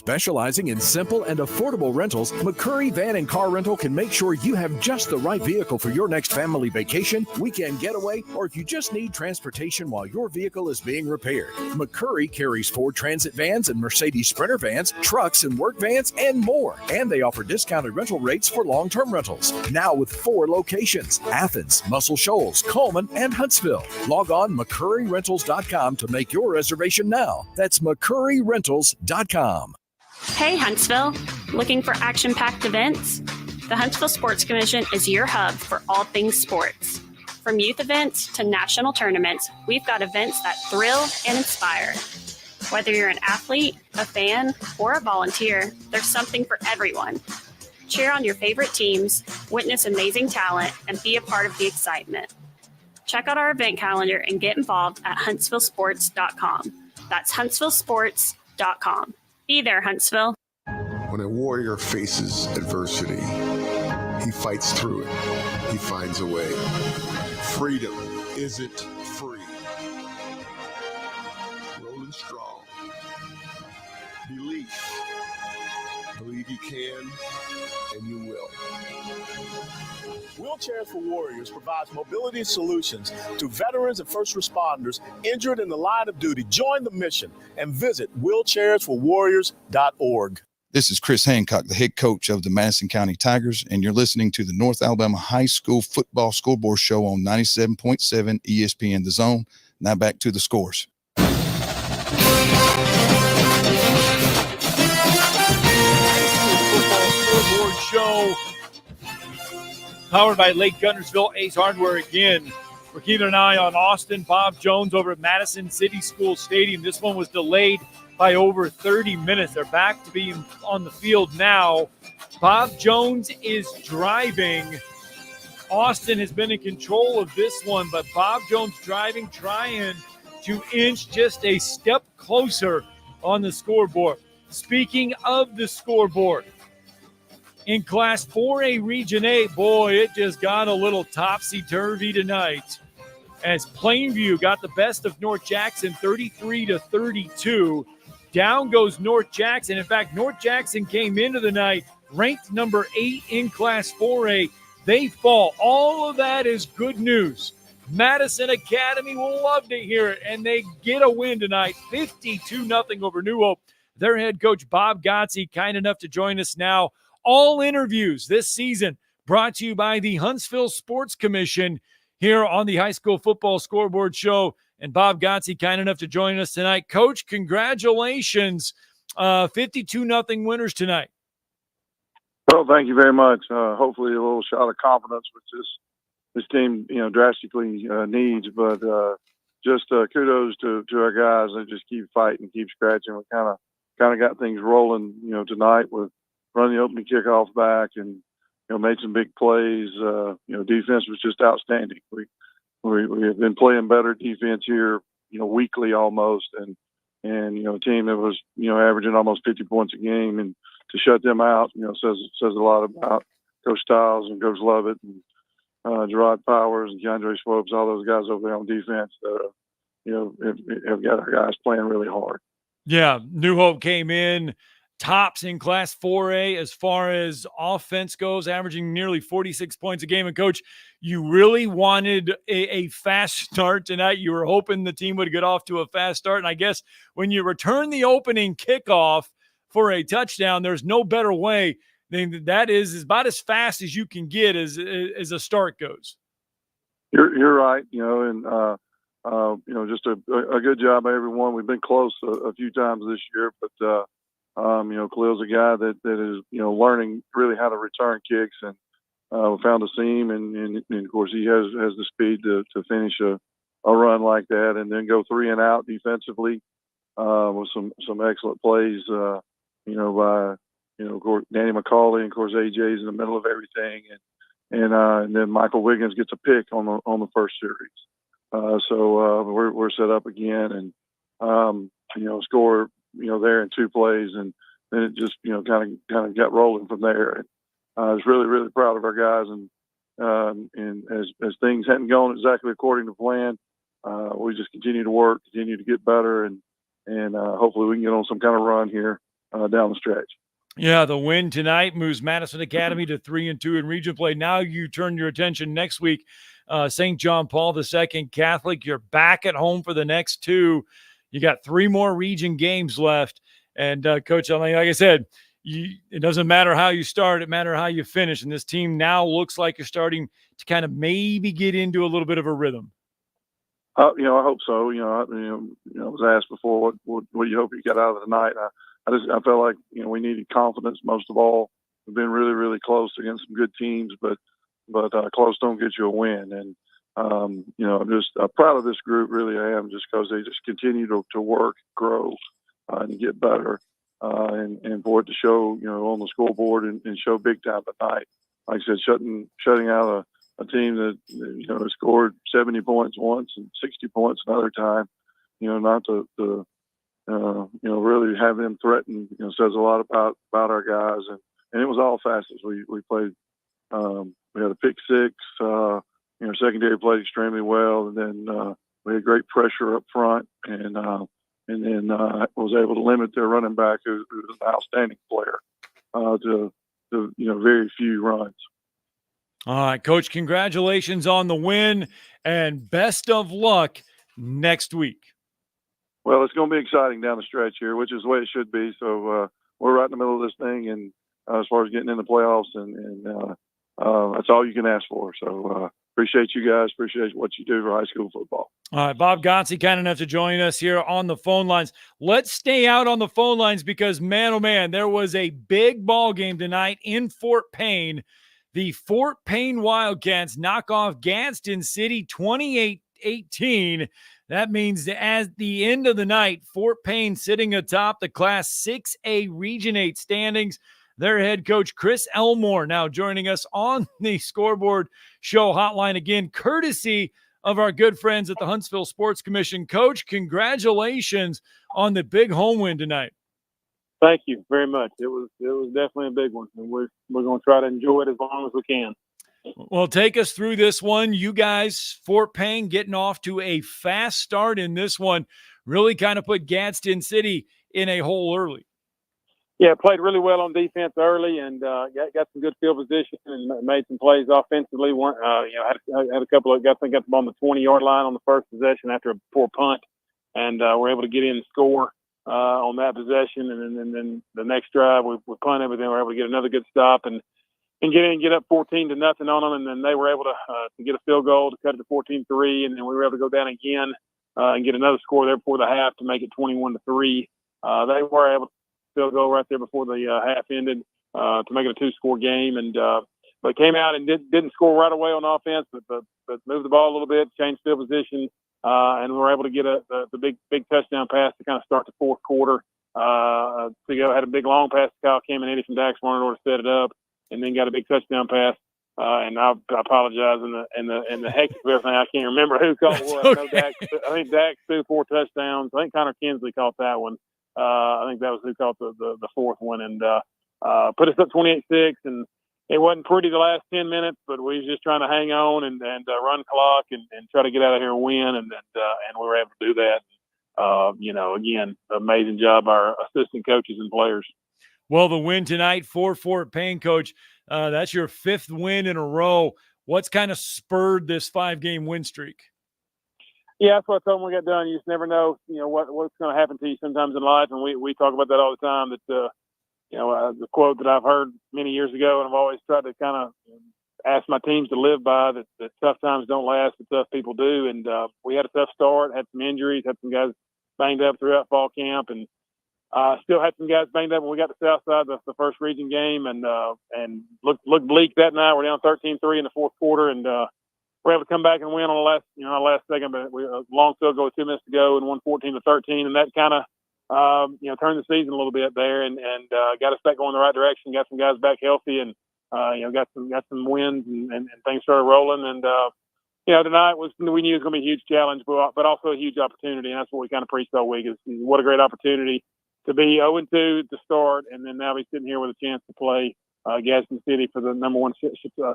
Specializing in simple and affordable rentals, McCurry Van and Car Rental can make sure you have just the right vehicle for your next family vacation, weekend getaway, or if you just need transportation while your vehicle is being repaired. McCurry carries Ford Transit vans and Mercedes Sprinter vans, trucks and work vans, and more. And they offer discounted rental rates for long-term rentals. Now with 4 locations: Athens, Muscle Shoals, Coleman, and Huntsville. Log on McCurryRentals.com to make your reservation now. That's McCurryRentals.com. Hey Huntsville, looking for action-packed events? The Huntsville Sports Commission is your hub for all things sports. From youth events to national tournaments, we've got events that thrill and inspire. Whether you're an athlete, a fan, or a volunteer, there's something for everyone. Cheer on your favorite teams, witness amazing talent, and be a part of the excitement. Check out our event calendar and get involved at huntsvillesports.com. That's huntsvillesports.com. Be there, Huntsville. When a warrior faces adversity, he fights through it. He finds a way. Freedom isn't free. Rolling strong. Belief. Believe you can and you will. Wheelchairs for Warriors provides mobility solutions to veterans and first responders injured in the line of duty. Join the mission and visit wheelchairsforwarriors.org. This is Chris Hancock, the head coach of the Madison County Tigers, and you're listening to the North Alabama High School Football Scoreboard Show on 97.7 ESPN The Zone. Now back to the scores. Scoreboard Show, powered by Lake Guntersville Ace Hardware again. We're keeping an eye on Austin Bob Jones over at Madison City School Stadium. This one was delayed by over 30 minutes. They're back to being on the field now. Bob Jones is driving. Austin has been in control of this one, but Bob Jones driving, trying to inch just a step closer on the scoreboard. Speaking of the scoreboard, in Class 4A Region A, boy, it just got a little topsy-turvy tonight as Plainview got the best of North Jackson 33-32. Down goes North Jackson. In fact, North Jackson came into the night ranked number 8 in Class 4A. They fall. All of that is good news. Madison Academy will love to hear it, and they get a win tonight, 52-0 over New Hope. Their head coach, Bob Gotze, kind enough to join us now. All interviews this season brought to you by the Huntsville Sports Commission here on the High School Football Scoreboard Show. And Bob Gotze, kind enough to join us tonight. Coach, congratulations. 52-0 winners tonight. Well, thank you very much. Hopefully a little shot of confidence, which this team, drastically needs. But just kudos to our guys. They just keep fighting, keep scratching. We kind of got things rolling, tonight with running the opening kickoff back and, made some big plays. Defense was just outstanding. We have been playing better defense here, weekly almost, and a team that was, averaging almost 50 points a game, and to shut them out, says a lot about Coach Stiles and Coach Lovett and Gerard Powers and DeAndre Swopes, all those guys over there on defense that, have got our guys playing really hard. Yeah, New Hope came in tops in Class 4A as far as offense goes, averaging nearly 46 points a game. And, Coach, you really wanted a fast start tonight. You were hoping the team would get off to a fast start. And I guess when you return the opening kickoff for a touchdown, there's no better way than that is about as fast as you can get as a start goes. You're right, and just a good job by everyone. We've been close a few times this year, but Khalil's a guy that is, learning really how to return kicks, and we found a seam, and of course he has the speed to finish a run like that, and then go 3 and out defensively with some excellent plays, by of course Danny McCauley, and of course AJ's in the middle of everything, and then Michael Wiggins gets a pick on the first series. So we're set up again, and score there in 2 plays, and then it just kind of got rolling from there. And I was really proud of our guys, and as things hadn't gone exactly according to plan, we just continue to work, continue to get better, and hopefully we can get on some kind of run here down the stretch. Yeah, the win tonight moves Madison Academy to 3-2 in region play. Now you turn your attention next week. St. John Paul II Catholic. You're back at home for the next two. You got 3 more region games left. And Coach, like I said, it doesn't matter how you start; it matters how you finish. And this team now looks like you're starting to kind of maybe get into a little bit of a rhythm. I hope so. I was asked before, what do you hope you get out of the night? I felt like, we needed confidence most of all. We've been really, really close against some good teams, but close don't get you a win. And, I'm just proud of this group, really I am, just because they just continue to work, grow, and get better. And for it to show, on the scoreboard and show big time tonight. Like I said, shutting out a team that, scored 70 points once and 60 points another time, not to really have them threaten, says a lot about our guys. And it was all facets. We played, we had a pick six, secondary played extremely well. And then we had great pressure up front and then was able to limit their running back, who was an outstanding player, to very few runs. All right, Coach, congratulations on the win and best of luck next week. Well, it's going to be exciting down the stretch here, which is the way it should be. So we're right in the middle of this thing, and as far as getting in the playoffs, and that's all you can ask for. So appreciate you guys. Appreciate what you do for high school football. All right, Bob Gonsi, kind enough to join us here on the phone lines. Let's stay out on the phone lines because, man, oh, man, there was a big ball game tonight in Fort Payne. The Fort Payne Wildcats knock off Gadsden City 28-18. That means that at the end of the night, Fort Payne sitting atop the Class 6A Region 8 standings. Their head coach, Chris Elmore, now joining us on the Scoreboard Show hotline again, courtesy of our good friends at the Huntsville Sports Commission. Coach, congratulations on the big home win tonight. Thank you very much. It was definitely a big one, and we're going to try to enjoy it as long as we can. Well, take us through this one. You guys, Fort Payne, getting off to a fast start in this one, really kind of put Gadsden City in a hole early. Yeah, played really well on defense early, and got some good field position and made some plays offensively. Had a couple of, I think, got them on the 20-yard line on the first possession after a poor punt, and we're able to get in and score on that possession. And then the next drive, we punted, but then we're able to get another good stop and get up 14-0 on them, and then they were able to get a field goal to cut it to 14-3, and then we were able to go down again and get another score there before the half to make it 21-3. They were able to field goal right there before the half ended to make it a 2-score game, and but came out and didn't score right away on offense, but moved the ball a little bit, changed field position, and we were able to get the big touchdown pass to kind of start the fourth quarter. To go, had a big long pass to Kyle Caminiti from Dax Warner to set it up, and then got a big touchdown pass. And I apologize in the heck of everything. I can't remember who caught what. Okay. I think Dax threw 4 touchdowns. I think Connor Kinsley caught that one. I think that was who caught the fourth one, and put us up 28-6. And it wasn't pretty the last 10 minutes, but we was just trying to hang on and run clock and try to get out of here and win. And we were able to do that. Again, amazing job our assistant coaches and players. Well, the win tonight for Fort Payne, Coach, that's your 5th win in a row. What's kind of spurred this 5-game win streak? Yeah, that's what I told them we got done. You just never know, what's going to happen to you sometimes in life, and we talk about that all the time. That the quote that I've heard many years ago, and I've always tried to kind of ask my teams to live by, that tough times don't last, but tough people do. And we had a tough start, had some injuries, had some guys banged up throughout fall camp, and still had some guys banged up when we got to Southside, the first region game, and looked bleak that night. We're down 13-3 in the fourth quarter, and we're able to come back and win on the last second, but we long field goal with 2 minutes to go and won 14-13, and that kind of turned the season a little bit there, and got us back going the right direction. Got some guys back healthy, and got some wins, and things started rolling. And tonight we knew it was going to be a huge challenge, but also a huge opportunity, and that's what we kind of preached all week. Is what a great opportunity to be 0-2 to start, and then now be sitting here with a chance to play Gadsden City for the number 1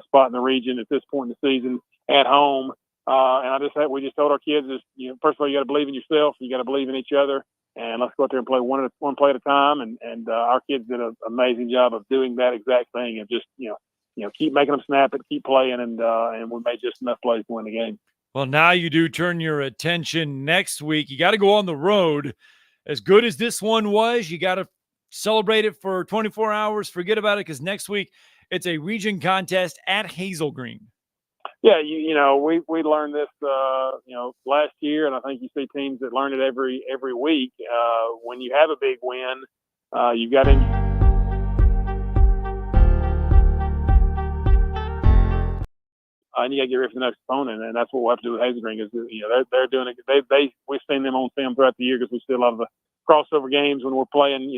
spot in the region at this point in the season at home. And we just told our kids, first of all, you got to believe in yourself. You got to believe in each other. and let's go out there and play one play at a time. And our kids did an amazing job of doing that exact thing, and just keep making them snap it, keep playing, and we made just enough plays to win the game. Well, now you do turn your attention next week. You got to go on the road. As good as this one was, you got to celebrate it for 24 hours. Forget about it, because next week it's a region contest at Hazel Green. Yeah, we learned this last year, and I think you see teams that learn it every week. When you have a big win, you've got in. And you got to get ready for the next opponent, and that's what we'll have to do with Hazel Green. Is they're doing it. We've seen them on film throughout the year, because we see a lot of the crossover games when we're playing,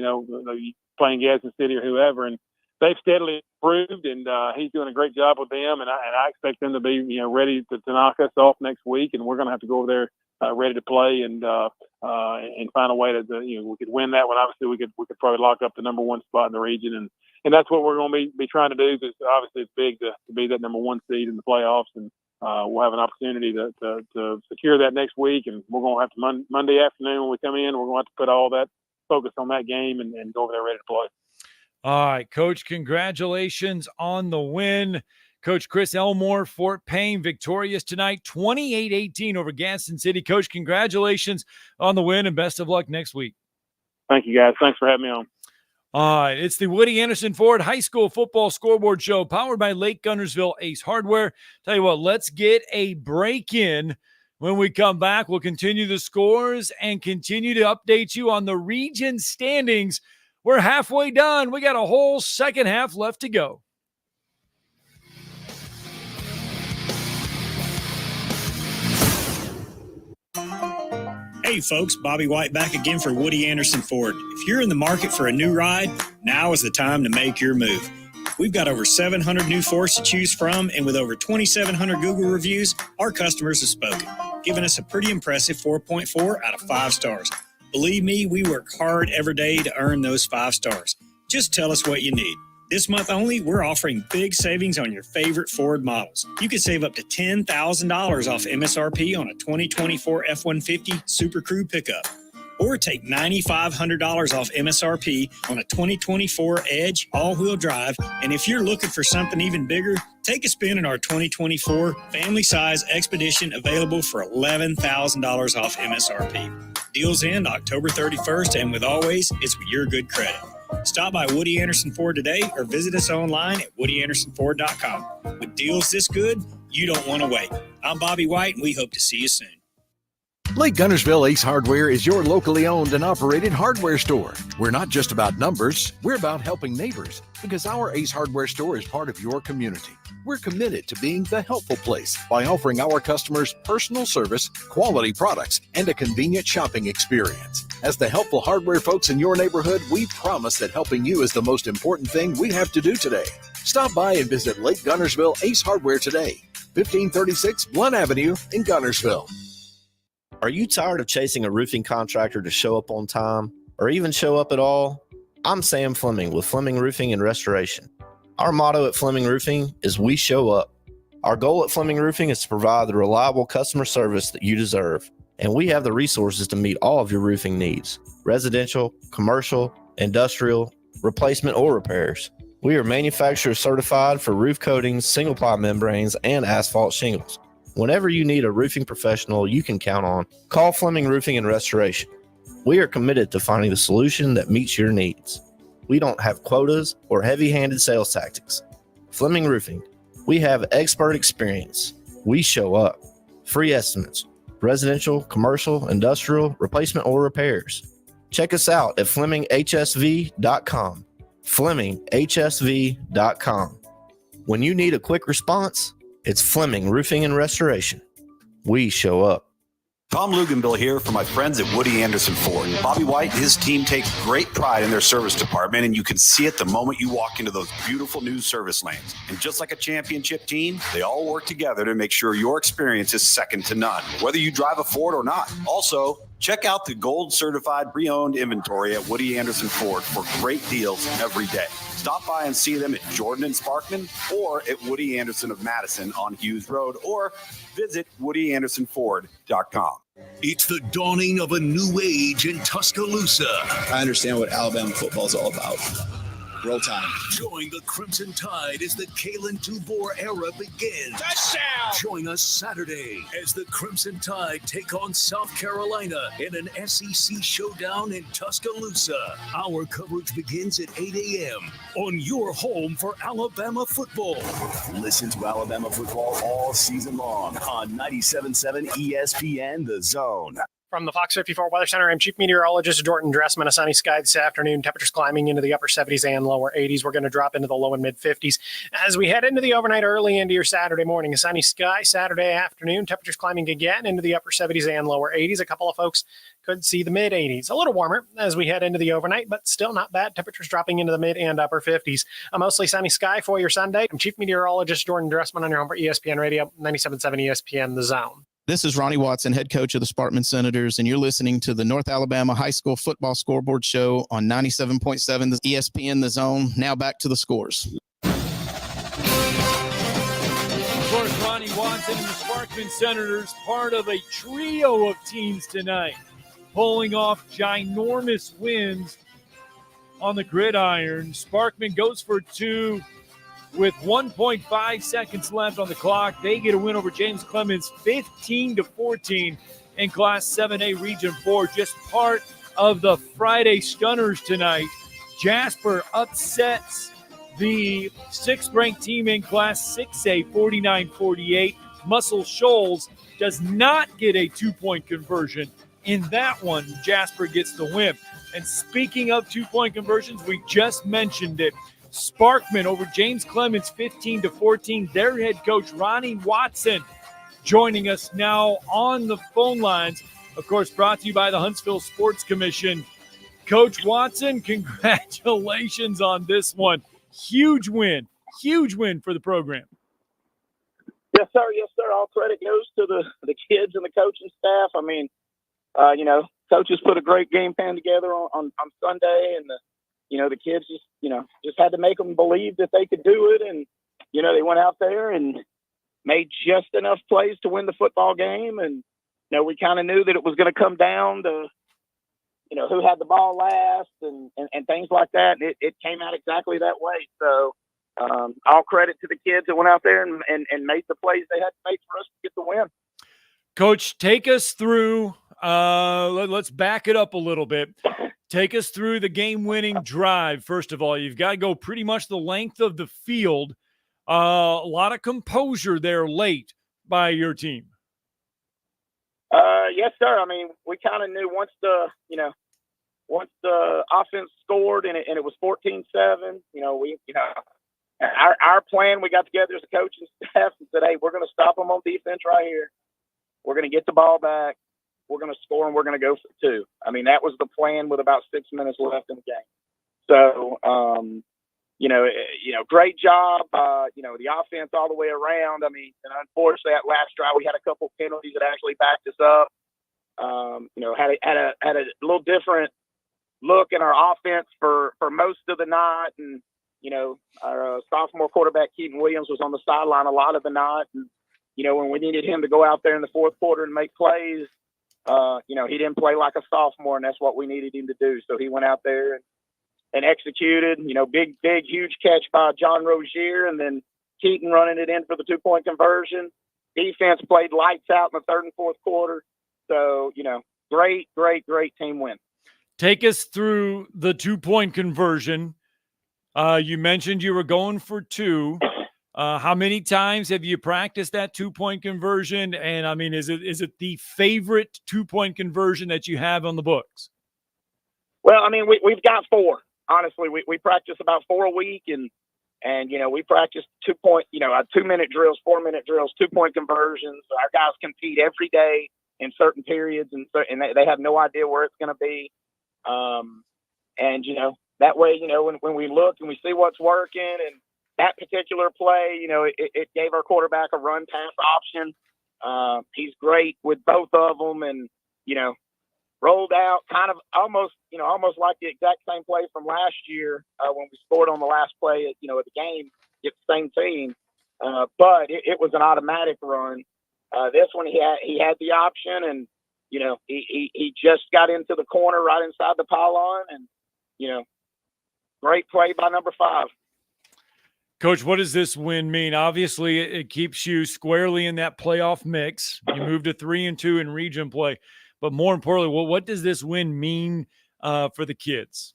playing Gadsden City or whoever, and they've steadily improved, and he's doing a great job with them, and I expect them to be ready to knock us off next week, and we're going to have to go over there ready to play and find a way to we could win that one. Obviously, we could probably lock up the number one spot in the region, and that's what we're going to be trying to do, because obviously it's big to be that number one seed in the playoffs, and we'll have an opportunity to secure that next week, and we're going to have to Monday afternoon when we come in, we're going to have to put all that focus on that game and go over there ready to play. All right, Coach, congratulations on the win. Coach Chris Elmore, Fort Payne, victorious tonight, 28-18 over Gadsden City. Coach, congratulations on the win, and best of luck next week. Thank you, guys. Thanks for having me on. All right, it's the Woody Anderson Ford High School Football Scoreboard Show, powered by Lake Guntersville Ace Hardware. Tell you what, let's get a break in. When we come back, we'll continue the scores and continue to update you on the region standings. We're halfway done. We got a whole second half left to go. Hey folks, Bobby White back again for Woody Anderson Ford. If you're in the market for a new ride, now is the time to make your move. We've got over 700 new Fords to choose from, and with over 2,700 Google reviews, our customers have spoken, giving us a pretty impressive 4.4 out of 5 stars. Believe me, we work hard every day to earn those 5 stars. Just tell us what you need. This month only, we're offering big savings on your favorite Ford models. You can save up to $10,000 off MSRP on a 2024 F-150 Super Crew pickup. Or take $9,500 off MSRP on a 2024 Edge all-wheel drive. And if you're looking for something even bigger, take a spin in our 2024 family-size Expedition, available for $11,000 off MSRP. Deals end October 31st, and with always, it's with your good credit. Stop by Woody Anderson Ford today or visit us online at woodyandersonford.com. With deals this good, you don't want to wait. I'm Bobby White, and we hope to see you soon. Lake Guntersville Ace Hardware is your locally owned and operated hardware store. We're not just about numbers, we're about helping neighbors, because our Ace Hardware store is part of your community. We're committed to being the helpful place by offering our customers personal service, quality products, and a convenient shopping experience. As the helpful hardware folks in your neighborhood, we promise that helping you is the most important thing we have to do today. Stop by and visit Lake Guntersville Ace Hardware today, 1536 Blunt Avenue in Guntersville. Are you tired of chasing a roofing contractor to show up on time or even show up at all? I'm Sam Fleming with Fleming Roofing and Restoration. Our motto at Fleming Roofing is we show up. Our goal at Fleming Roofing is to provide the reliable customer service that you deserve, and we have the resources to meet all of your roofing needs: residential, commercial, industrial, replacement, or repairs. We are manufacturer certified for roof coatings, single-ply membranes, and asphalt shingles. Whenever you need a roofing professional you can count on, call Fleming Roofing and Restoration. We are committed to finding the solution that meets your needs. We don't have quotas or heavy-handed sales tactics. Fleming Roofing, we have expert experience. We show up. Free estimates, residential, commercial, industrial, replacement, or repairs. Check us out at FlemingHSV.com. FlemingHSV.com. When you need a quick response, it's Fleming Roofing and Restoration. We show up. Tom Luganville here for my friends at Woody Anderson Ford. Bobby White and his team take great pride in their service department, and you can see it the moment you walk into those beautiful new service lanes. And just like a championship team, they all work together to make sure your experience is second to none, whether you drive a Ford or not. Also, Check out the gold certified pre-owned inventory at Woody Anderson Ford for great deals every day. Stop by and see them at Jordan and Sparkman or at Woody Anderson of Madison on Hughes Road, or visit WoodyAndersonFord.com. It's the dawning of a new age in Tuscaloosa. I understand what Alabama football is all about. Roll time. Join the Crimson Tide as the Kalen DuBois era begins. Touchdown! Join us Saturday as the Crimson Tide take on South Carolina in an SEC showdown in Tuscaloosa. Our coverage begins at 8 a.m. on your home for Alabama football. Listen to Alabama football all season long on 97.7 ESPN The Zone. From the Fox 54 Weather Center, I'm Chief Meteorologist Jordan Dressman. A sunny sky this afternoon. Temperatures climbing into the upper 70s and lower 80s. We're going to drop into the low and mid 50s as we head into the overnight, early into your Saturday morning. A sunny sky Saturday afternoon. Temperatures climbing again into the upper 70s and lower 80s. A couple of folks could see the mid 80s. A little warmer as we head into the overnight, but still not bad. Temperatures dropping into the mid and upper 50s. A mostly sunny sky for your Sunday. I'm Chief Meteorologist Jordan Dressman on your home for ESPN Radio, 97.7 ESPN The Zone. This is Ronnie Watson, head coach of the Sparkman Senators, and you're listening to the North Alabama High School Football Scoreboard Show on 97.7 the ESPN The Zone. Now back to the scores. Of course, Ronnie Watson and the Sparkman Senators, part of a trio of teams tonight, pulling off ginormous wins on the gridiron. Sparkman goes for two with 1.5 seconds left on the clock. They get a win over James Clemens 15-14 in Class 7A Region 4. Just part of the Friday Stunners tonight. Jasper upsets the sixth-ranked team in Class 6A 49-48. Muscle Shoals does not get a two-point conversion. In that one, Jasper gets the win. And speaking of two-point conversions, we just mentioned it. Sparkman over James Clemens 15-14. Their head coach, Ronnie Watson, joining us now on the phone lines. Of course, brought to you by the Huntsville Sports Commission. Coach Watson, congratulations on this one. Huge win for the program. Yes, sir. Yes, sir. All credit goes to the kids and the coaching staff. I mean, coaches put a great game plan together on Sunday, and the kids just had to make them believe that they could do it. And, they went out there and made just enough plays to win the football game. And, we kind of knew that it was going to come down to, who had the ball last and things like that. And it came out exactly that way. So all credit to the kids that went out there and made the plays they had to make for us to get the win. Coach, take us through, let's back it up a little bit. Take us through the game-winning drive. First of all, you've got to go pretty much the length of the field. A lot of composure there late by your team. Yes, sir. I mean, we kind of knew once the offense scored and it was 14-7, our plan, we got together as a coaching staff and said, hey, we're going to stop them on defense right here. We're going to get the ball back. We're going to score, and we're going to go for two. I mean, that was the plan with about 6 minutes left in the game. So, great job. The offense all the way around. I mean, and unfortunately, that last drive, we had a couple penalties that actually backed us up. Had a little different look in our offense for most of the night. And, our sophomore quarterback, Keaton Williams, was on the sideline a lot of the night. And, when we needed him to go out there in the fourth quarter and make plays, he didn't play like a sophomore, and that's what we needed him to do. So he went out there and executed, big, huge catch by John Rozier, and then Keaton running it in for the two-point conversion. Defense played lights out in the third and fourth quarter. So, great team win. Take us through the two-point conversion. You mentioned you were going for two. How many times have you practiced that two-point conversion? And, I mean, is it the favorite two-point conversion that you have on the books? Well, I mean, we've got four. Honestly, we practice about 4 a week, and we practice 2-minute drills, 4-minute drills, two-point conversions. Our guys compete every day in certain periods, and they have no idea where it's going to be. That way, when we look and we see what's working, and that particular play, it gave our quarterback a run pass option. He's great with both of them, and rolled out kind of almost like the exact same play from last year when we scored on the last play of the game against the same team. But it was an automatic run. This one he had the option, and he just got into the corner right inside the pylon, and great play by number 5. Coach, what does this win mean? Obviously, it keeps you squarely in that playoff mix. You moved to 3-2 in region play, but more importantly, what does this win mean for the kids?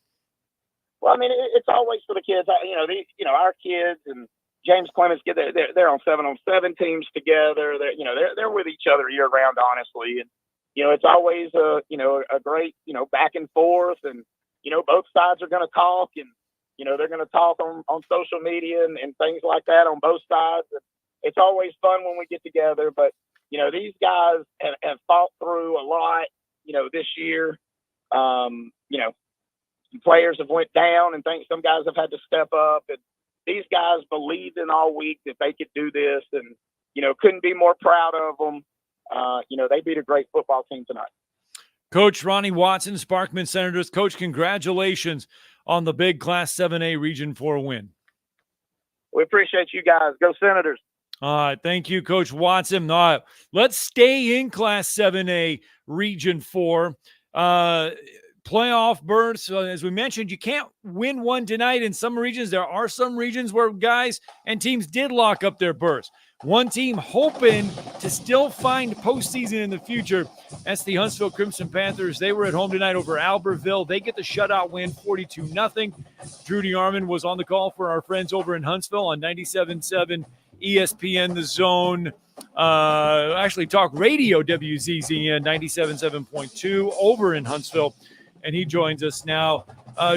Well, I mean, it's always for the kids. Our kids and James Clemens, they're on 7-on-7 teams together. They're with each other year round, honestly, and it's always a great back and forth, and both sides are going to talk, and they're going to talk on social media and things like that on both sides. And it's always fun when we get together, but these guys have fought through a lot. This year, players have went down, and some guys have had to step up, and these guys believed in all week that they could do this, and couldn't be more proud of them. They beat a great football team tonight. Coach Ronnie Watson, Sparkman Senators. Coach, congratulations on the big Class 7A Region 4 win. We appreciate you guys. Go Senators. All right. Thank you, Coach Watson. All right. Let's stay in Class 7A Region 4. Playoff berths. As we mentioned, you can't win one tonight in some regions. There are some regions where guys and teams did lock up their berths. One team hoping to still find postseason in the future. That's the Huntsville Crimson Panthers. They were at home tonight over Albertville. They get the shutout win, 42-0. Drew DeArmond was on the call for our friends over in Huntsville on 97.7 ESPN The Zone. Actually, Talk Radio WZZN 97.7.2 over in Huntsville. And he joins us now.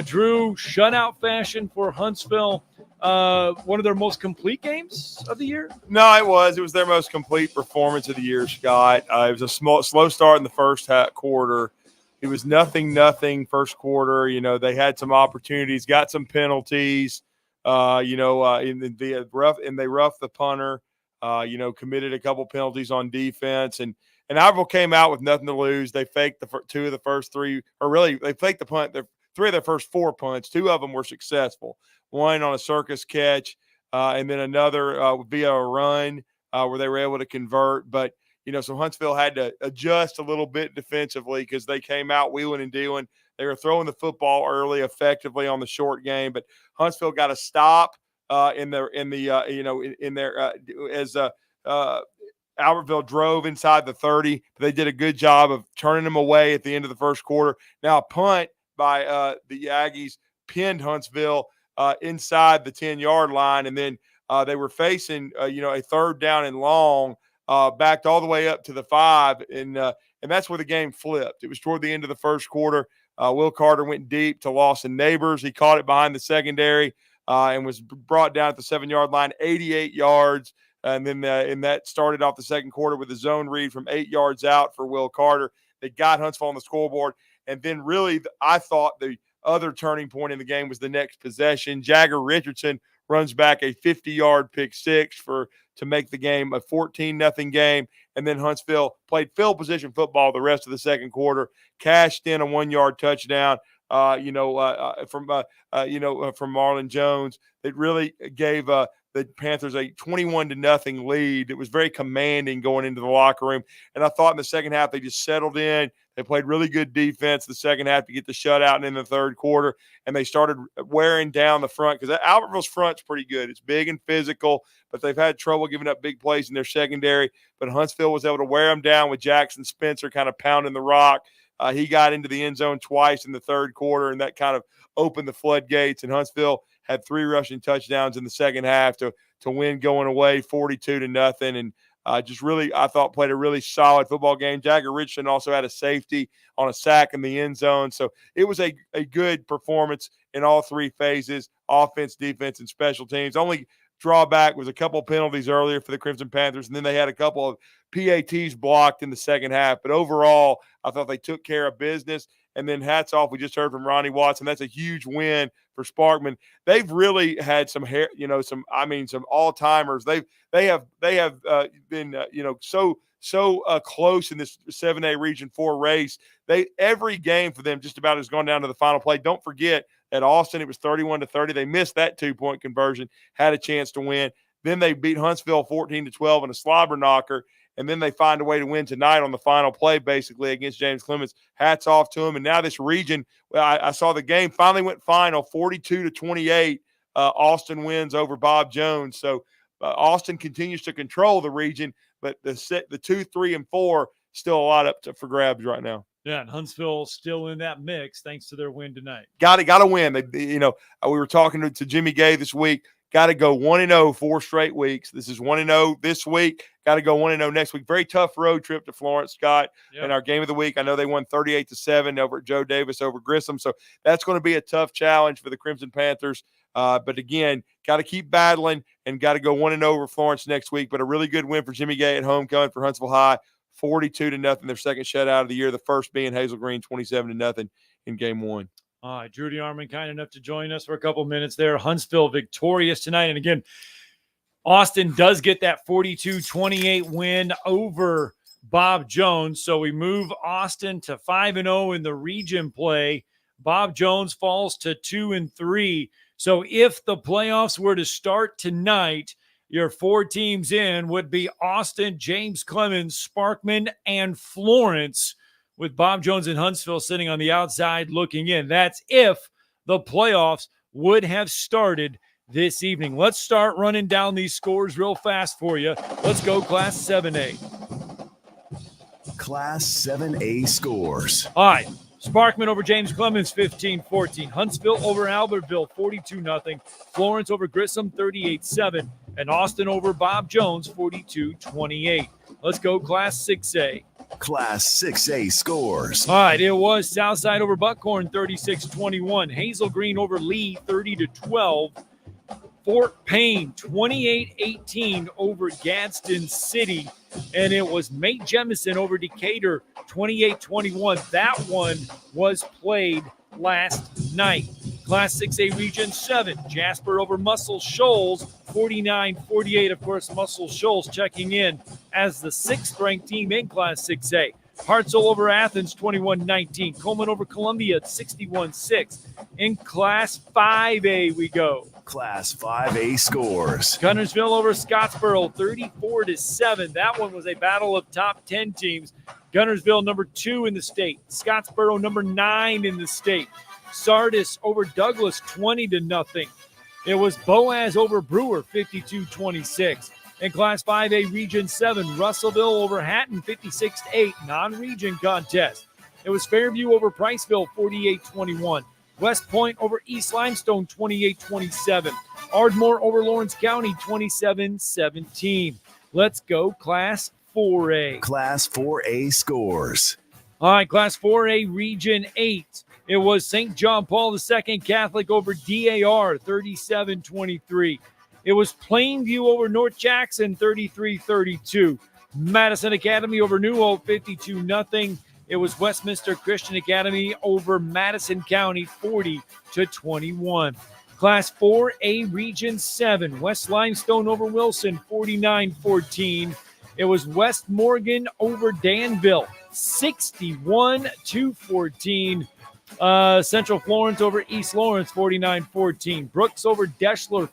Drew, shutout fashion for Huntsville. One of their most complete games of the year? No, it was their most complete performance of the year, Scott. It was a slow start in the first quarter. It was nothing first quarter. They had some opportunities, got some penalties, and they roughed the punter, committed a couple penalties on defense, and Albertville came out with nothing to lose. They faked two of the first three, or really they faked the punt. Three of their first 4 punts. 2 of them were successful. One on a circus catch, and then another via a run where they were able to convert. But, so Huntsville had to adjust a little bit defensively because they came out wheeling and dealing. They were throwing the football early effectively on the short game, but Huntsville got a stop as Albertville drove inside the 30. They did a good job of turning them away at the end of the first quarter. Now a punt by the Aggies pinned Huntsville inside the 10-yard line, and then they were facing a third down and long, backed all the way up to the 5, and that's where the game flipped. It was toward the end of the first quarter. Will Carter went deep to Lawson Neighbors. He caught it behind the secondary and was brought down at the 7-yard line, 88 yards. And then and that started off the second quarter with a zone read from 8 yards out for Will Carter. They got Huntsville on the scoreboard. And then really, I thought the other turning point in the game was the next possession. Jagger Richardson runs back a 50-yard pick six to make the game a 14-0 game. And then Huntsville played field position football the rest of the second quarter, cashed in a 1-yard touchdown, from Marlon Jones. That really gave the Panthers a 21-0 lead. It was very commanding going into the locker room. And I thought in the second half they just settled in. They played really good defense the second half to get the shutout and in the third quarter, and they started wearing down the front because Albertville's front's pretty good. It's big and physical, but they've had trouble giving up big plays in their secondary. But Huntsville was able to wear them down with Jackson Spencer kind of pounding the rock. He got into the end zone twice in the third quarter, and that kind of opened the floodgates, and Huntsville had 3 rushing touchdowns in the second half to win going away 42-0. And just really, I thought, played a really solid football game. Jagger Richardson also had a safety on a sack in the end zone. So it was a good performance in all 3 phases, offense, defense, and special teams. Only drawback was a couple penalties earlier for the Crimson Panthers, and then they had a couple of PATs blocked in the second half. But overall, I thought they took care of business. And then hats off, we just heard from Ronnie Watson. That's a huge win for Sparkman. They've really had some all-timers. They have been so so close in this 7A Region 4 race. Every game for them just about has gone down to the final play. Don't forget, at Austin, it was 31-30. They missed that 2-point conversion, had a chance to win. Then they beat Huntsville 14-12 in a slobber knocker, and then they find a way to win tonight on the final play, basically, against James Clemens. Hats off to them. And now this region, I saw the game finally went final, 42-28. Austin wins over Bob Jones. So Austin continues to control the region, but the 2, 3, and 4 still a lot up for grabs right now. Yeah, and Huntsville still in that mix thanks to their win tonight. Got to win. We were talking to Jimmy Gay this week. Got to go 1-0 4 straight weeks. This is 1-0 this week. Got to go 1-0 next week. Very tough road trip to Florence, Scott. Yep. In our game of the week, I know they won 38-7 over at Joe Davis over Grissom. So that's going to be a tough challenge for the Crimson Panthers. But again, got to keep battling and got to go 1-0 over Florence next week. But a really good win for Jimmy Gay at home, coming for Huntsville High, 42-0, their second shutout of the year. The first being Hazel Green, 27-0 in game 1. All right, Drew DeArmond kind enough to join us for a couple minutes there. Huntsville victorious tonight. And again, Austin does get that 42-28 win over Bob Jones. So we move Austin to 5-0 in the region play. Bob Jones falls to 2-3. So if the playoffs were to start tonight, your 4 teams in would be Austin, James Clemens, Sparkman, and Florence, with Bob Jones and Huntsville sitting on the outside looking in. That's if the playoffs would have started this evening. Let's start running down these scores real fast for you. Let's go Class 7A. Class 7A scores. All right. Sparkman over James Clemens, 15-14. Huntsville over Albertville, 42-0. Florence over Grissom, 38-7. And Austin over Bob Jones, 42-28. Let's go Class 6A. Class 6A scores. All right, it was Southside over Buckhorn, 36-21. Hazel Green over Lee, 30-12. Fort Payne, 28-18 over Gadsden City. And it was Mate Jemison over Decatur, 28-21. That one was played last night. Class 6A Region 7, Jasper over Muscle Shoals, 49-48. Of course, Muscle Shoals checking in as the 6th-ranked team in Class 6A. Hartselle over Athens, 21-19. Coleman over Columbia, 61-6. In Class 5A we go. Class 5A scores. Guntersville over Scottsboro, 34-7. That one was a battle of top 10 teams. Guntersville, number 2 in the state. Scottsboro, number 9 in the state. Sardis over Douglas, 20-0. It was Boaz over Brewer, 52-26. In Class 5A Region 7, Russellville over Hatton, 56-8, non-region contest. It was Fairview over Priceville, 48-21. West Point over East Limestone, 28-27. Ardmore over Lawrence County, 27-17. Let's go Class 4A. Class 4A scores. All right, Class 4A Region 8. It was St. John Paul II Catholic over DAR, 37-23. It was Plainview over North Jackson, 33-32. Madison Academy over New Hope, 52-0. It was Westminster Christian Academy over Madison County, 40-21. Class 4A Region 7, West Limestone over Wilson, 49-14. It was West Morgan over Danville, 61-14. Central Florence over East Lawrence, 49-14. Brooks over Deschler,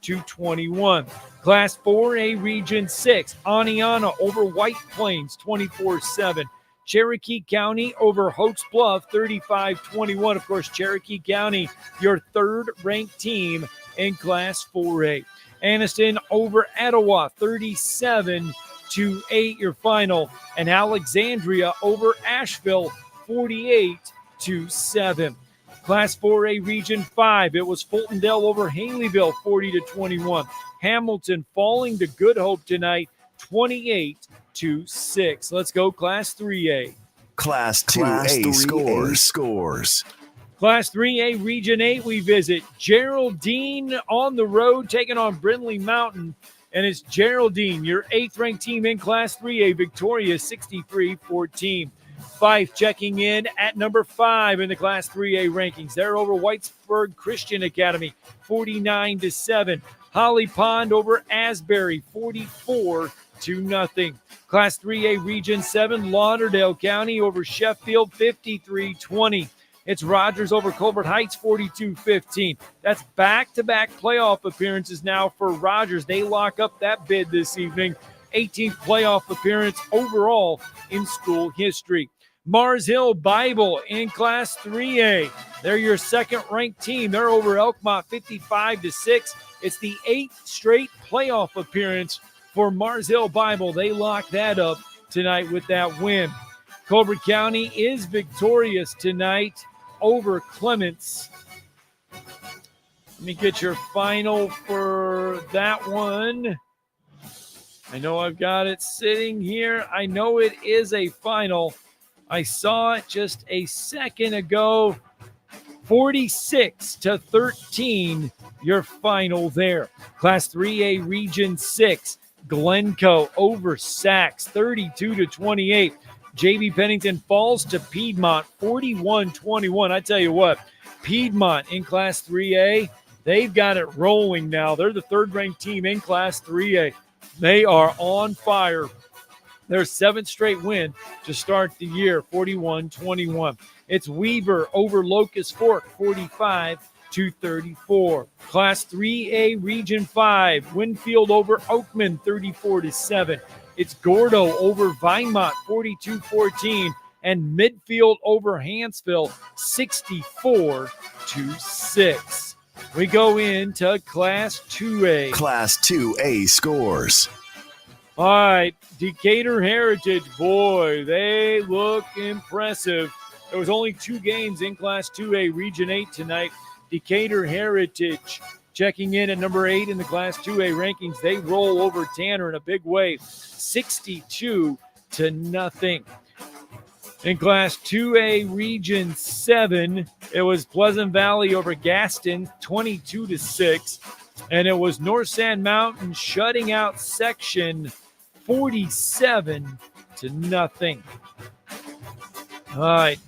44-21. Class 4A Region 6, Aniana over White Plains, 24-7. Cherokee County over Hoax Bluff, 35-21. Of course, Cherokee County, your 3rd-ranked team in Class 4A. Anniston over Etowah, 37-8, your final. And Alexandria over Asheville, 48-7. Class 4A Region 5, it was Fultondale over Haleyville, 40-21. Hamilton falling to Good Hope tonight, 28-6. Let's go Class 3A. Class 2A scores. Class 3A Region 8, we visit Geraldine on the road, taking on Brindley Mountain. And it's Geraldine, your 8th-ranked team in Class 3A, victorious 63-14. Fife checking in at number 5 in the Class 3A rankings. They're over Whitesburg Christian Academy, 49-7. Holly Pond over Asbury, 44-7. 2-0. Class 3A Region 7, Lauderdale County over Sheffield 53-20. It's Rogers over Colbert Heights 42-15. That's back-to-back playoff appearances now for Rogers. They lock up that bid this evening. 18th playoff appearance overall in school history. Mars Hill Bible in Class 3A. They're your second-ranked team. They're over Elkmont 55-6. It's the 8th straight playoff appearance for Mars Hill Bible. They lock that up tonight with that win. Colbert County is victorious tonight over Clements. Let me get your final for that one. I know I've got it sitting here. I know it is a final. I saw it just a second ago. 46-13, your final there. Class 3A Region 6, Glencoe over Sachs, 32-28. JB Pennington falls to Piedmont, 41-21. I tell you what, Piedmont in Class 3A, they've got it rolling now. They're the third-ranked team in Class 3A. They are on fire. Their seventh straight win to start the year, 41-21. It's Weaver over Locust Fork, 45-34. Class 3A Region 5, Winfield over Oakman, 34-7. It's Gordo over Vinemont, 42-14. And Midfield over Hansville, 64-6. We go into Class 2A. Class 2A scores. All right, Decatur Heritage, boy, they look impressive. There was only 2 games in Class 2A Region 8 tonight. Decatur Heritage checking in at number 8 in the Class 2A rankings. They roll over Tanner in a big way, 62-0. In Class 2A Region 7, it was Pleasant Valley over Gaston, 22-6. And it was North Sand Mountain shutting out Section 47-0. All right.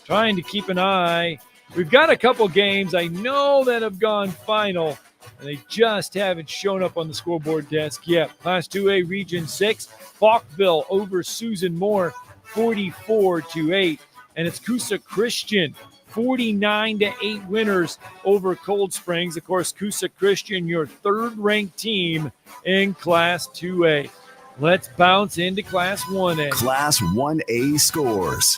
Trying to keep an eye. We've got a couple games I know that have gone final, and they just haven't shown up on the scoreboard desk yet. Class 2A Region 6, Falkville over Susan Moore, 44-8. And it's Coosa Christian, 49-8 winners over Cold Springs. Of course, Coosa Christian, your third-ranked team in Class 2A. Let's bounce into Class 1A. Class 1A scores.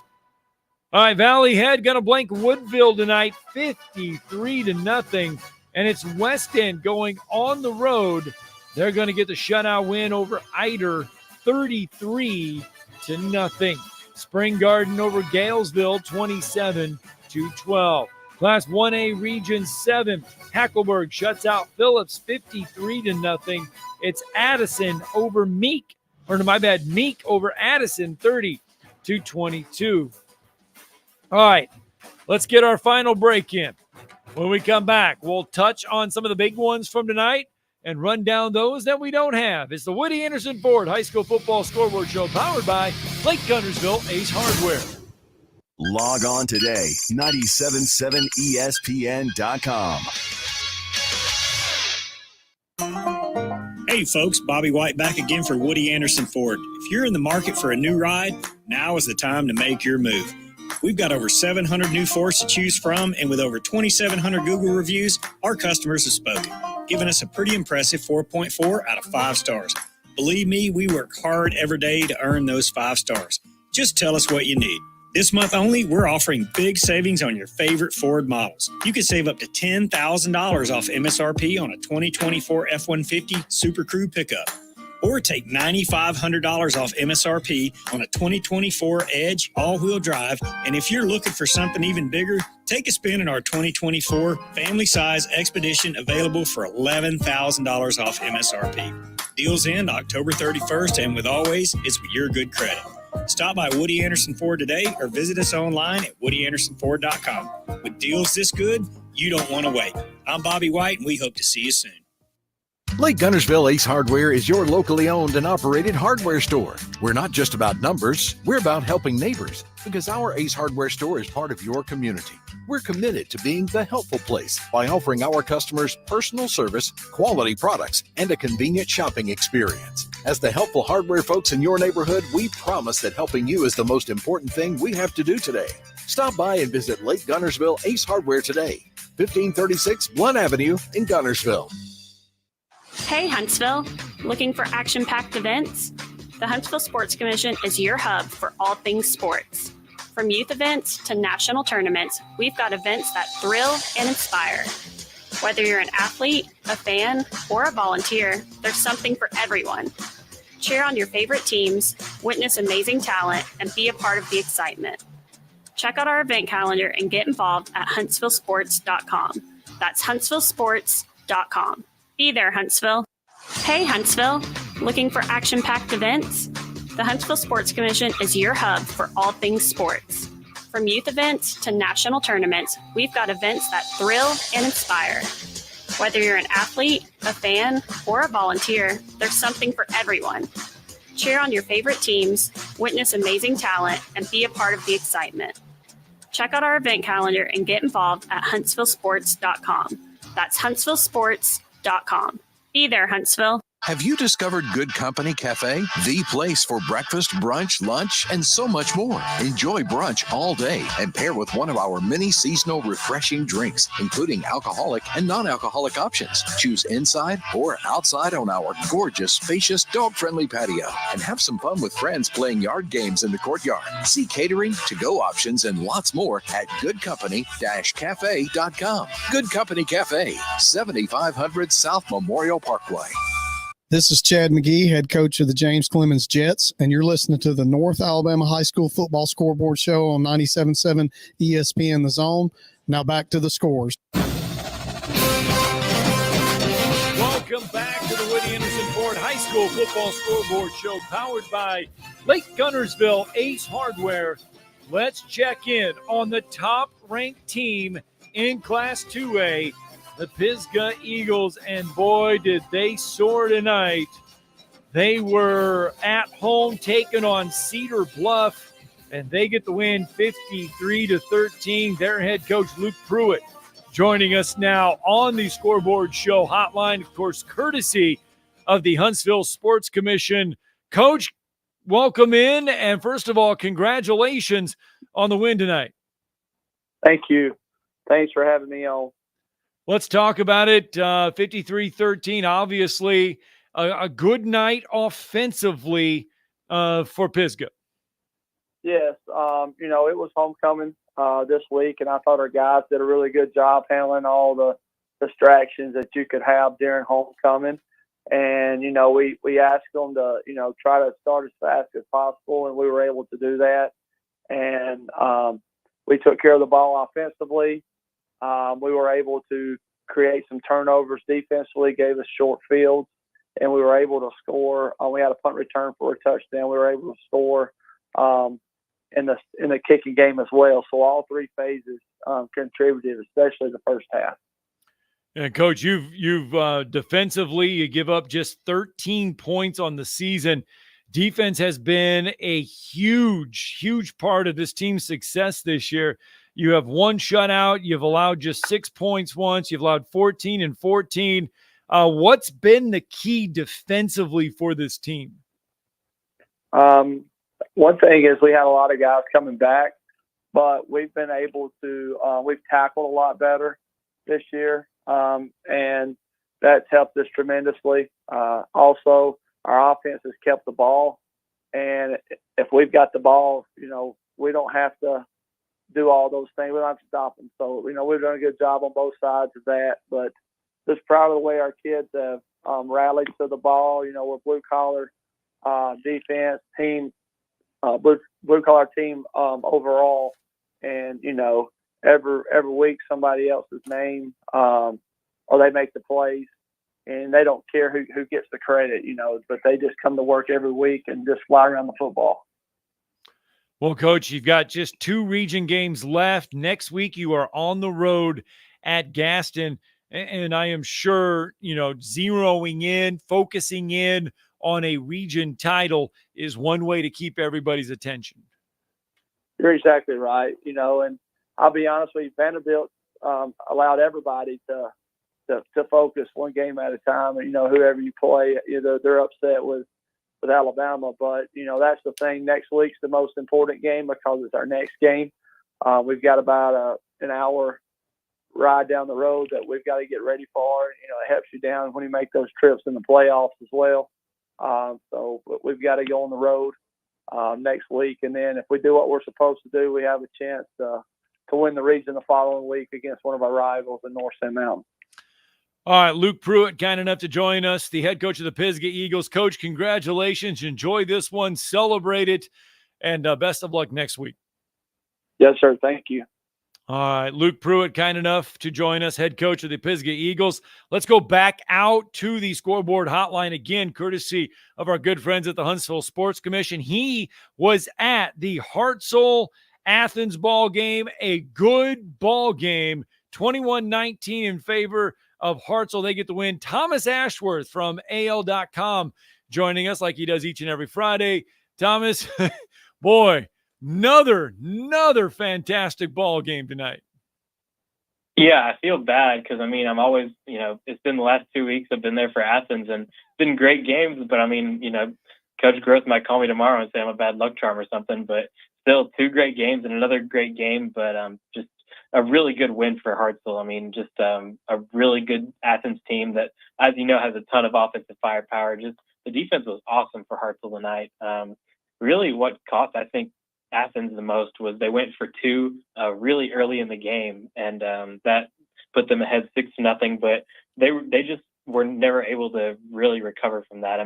All right, Valley Head going to blank Woodville tonight, 53-0. And it's West End going on the road. They're going to get the shutout win over Eider, 33-0. Spring Garden over Galesville, 27-12. Class 1A Region 7, Hackleburg shuts out Phillips, 53-0. It's Addison over Meek over Addison, 30-22. All right, let's get our final break in. When we come back, we'll touch on some of the big ones from tonight and run down those that we don't have. It's the Woody Anderson Ford High School Football Scoreboard Show, powered by Lake Guntersville Ace Hardware. Log on today, 977ESPN.com. Hey folks, Bobby White back again for Woody Anderson Ford. If you're in the market for a new ride, now is the time to make your move. We've got over 700 new Fords to choose from, and with over 2,700 Google reviews, our customers have spoken, giving us a pretty impressive 4.4 out of 5 stars. Believe me, we work hard every day to earn those 5 stars. Just tell us what you need. This month only, we're offering big savings on your favorite Ford models. You can save up to $10,000 off MSRP on a 2024 F-150 Super Crew pickup. Or take $9,500 off MSRP on a 2024 Edge all-wheel drive. And if you're looking for something even bigger, take a spin in our 2024 family-size Expedition, available for $11,000 off MSRP. Deals end October 31st, and with always, it's with your good credit. Stop by Woody Anderson Ford today or visit us online at woodyandersonford.com. With deals this good, you don't want to wait. I'm Bobby White, and we hope to see you soon. Lake Guntersville Ace Hardware is your locally owned and operated hardware store. We're not just about numbers, we're about helping neighbors, because our Ace Hardware store is part of your community. We're committed to being the helpful place by offering our customers personal service, quality products, and a convenient shopping experience. As the helpful hardware folks in your neighborhood, we promise that helping you is the most important thing we have to do today. Stop by and visit Lake Guntersville Ace Hardware today, 1536 Blunt Avenue in Guntersville. Hey, Huntsville. Looking for action-packed events? The Huntsville Sports Commission is your hub for all things sports. From youth events to national tournaments, we've got events that thrill and inspire. Whether you're an athlete, a fan, or a volunteer, there's something for everyone. Cheer on your favorite teams, witness amazing talent, and be a part of the excitement. Check out our event calendar and get involved at huntsvillesports.com. That's huntsvillesports.com. Be there, Huntsville. Hey, Huntsville. Looking for action-packed events? The Huntsville Sports Commission is your hub for all things sports. From youth events to national tournaments, we've got events that thrill and inspire. Whether you're an athlete, a fan, or a volunteer, there's something for everyone. Cheer on your favorite teams, witness amazing talent, and be a part of the excitement. Check out our event calendar and get involved at huntsvillesports.com. That's huntsvillesports.com. Be there, Huntsville. Have you discovered Good Company Cafe? The place for breakfast, brunch, lunch, and so much more. Enjoy brunch all day and pair with one of our many seasonal refreshing drinks, including alcoholic and non-alcoholic options. Choose inside or outside on our gorgeous, spacious, dog-friendly patio and have some fun with friends playing yard games in the courtyard. See catering, to-go options, and lots more at goodcompany-cafe.com. Good Company Cafe, 7500 South Memorial Parkway. This is Chad McGee, head coach of the James Clemens Jets, and you're listening to the North Alabama High School Football Scoreboard Show on 97.7 ESPN The Zone. Now back to the scores. Welcome back to the Woody Anderson Ford High School Football Scoreboard Show, powered by Lake Guntersville Ace Hardware. Let's check in on the top-ranked team in Class 2A, the Pisgah Eagles, and boy, did they soar tonight. They were at home taking on Cedar Bluff, and they get the win 53-13. Their head coach, Luke Pruitt, joining us now on the Scoreboard Show hotline, of course, courtesy of the Huntsville Sports Commission. Coach, welcome in, and first of all, congratulations on the win tonight. Thank you. Thanks for having me on. Let's talk about it. 53-13, obviously a good night offensively for Pisgah. Yes, it was homecoming this week, and I thought our guys did a really good job handling all the distractions that you could have during homecoming. And, we asked them to, try to start as fast as possible, and we were able to do that. And we took care of the ball offensively. We were able to create some turnovers defensively, gave us short fields, and we were able to score. We had a punt return for a touchdown. We were able to score in the kicking game as well. So all three phases contributed, especially the first half. And Coach, you've defensively, you give up just 13 points on the season. Defense has been a huge part of this team's success this year. You have one shutout. You've allowed just 6 points once. You've allowed 14 and 14. What's been the key defensively for this team? One thing is we had a lot of guys coming back, but we've been able to we've tackled a lot better this year, and that's helped us tremendously. Also, our offense has kept the ball, and if we've got the ball, we don't have to do all those things. We don't have to stop them. So, we've done a good job on both sides of that, but just proud of the way our kids have rallied to the ball. We're blue-collar defense team, blue-collar team overall, and, every week somebody else's name or they make the plays, and they don't care who gets the credit, but they just come to work every week and just fly around the football. Well, Coach, you've got just 2 region games left. Next week, you are on the road at Gaston, and I am sure, zeroing in, focusing in on a region title is one way to keep everybody's attention. You're exactly right. And I'll be honest with you, Vanderbilt allowed everybody to focus one game at a time. And, whoever you play, either they're upset with with Alabama. But, that's the thing. Next week's the most important game because it's our next game. We've got about an hour ride down the road that we've got to get ready for. It helps you down when you make those trips in the playoffs as well. So we've got to go on the road next week. And then if we do what we're supposed to do, we have a chance to win the region the following week against one of our rivals in North Sand Mountain. All right, Luke Pruitt, kind enough to join us, the head coach of the Pisgah Eagles. Coach, congratulations. Enjoy this one. Celebrate it. And best of luck next week. Yes, sir. Thank you. All right, Luke Pruitt, kind enough to join us, head coach of the Pisgah Eagles. Let's go back out to the scoreboard hotline again, courtesy of our good friends at the Huntsville Sports Commission. He was at the Hartselle-Athens ball game, a good ball game, 21-19 in favor of Hartselle. They get the win. Thomas Ashworth from AL.com joining us like he does each and every Friday. Thomas, boy, another fantastic ball game tonight. Yeah, I feel bad because, I'm always, it's been the last 2 weeks I've been there for Athens, and it's been great games. But, Coach Gross might call me tomorrow and say I'm a bad luck charm or something. But still, 2 great games and another great game. But just a really good win for Hartselle. Just a really good Athens team that, as you know, has a ton of offensive firepower. Just the defense was awesome for Hartselle tonight. Really what cost, I think, Athens the most was they went for 2 really early in the game, and that put them ahead 6-0. But they just were never able to really recover from that.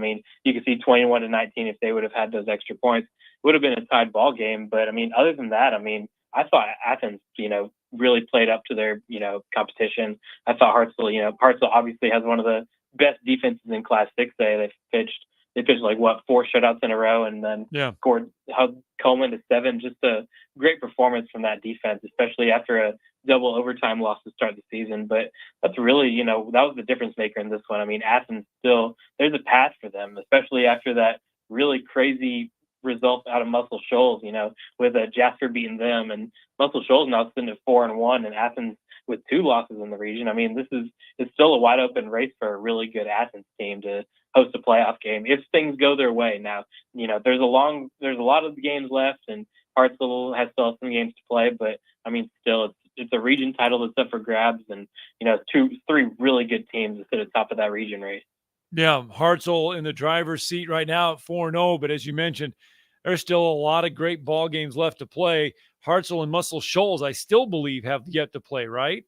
You could see 21-19 if they would have had those extra points. It would have been a tied ball game. But other than that, I thought Athens, really played up to their, competition. I thought Hartselle obviously has one of the best defenses in Class 6A. They pitched 4 shutouts in a row, and then held Coleman to 7. Just a great performance from that defense, especially after a double overtime loss to start the season. But that's really, that was the difference maker in this one. Athens still, there's a path for them, especially after that really crazy result out of Muscle Shoals, with Jasper beating them, and Muscle Shoals now sitting at 4-1, and Athens with 2 losses in the region. It's still a wide open race for a really good Athens team to host a playoff game if things go their way. Now, there's a lot of games left, and Hartselle has still some games to play, but still it's a region title that's up for grabs, and 3 really good teams that sit at the top of that region race. Yeah, Hartselle in the driver's seat right now at 4-0, but as you mentioned, there's still a lot of great ball games left to play. Hartselle and Muscle Shoals, I still believe, have yet to play, right?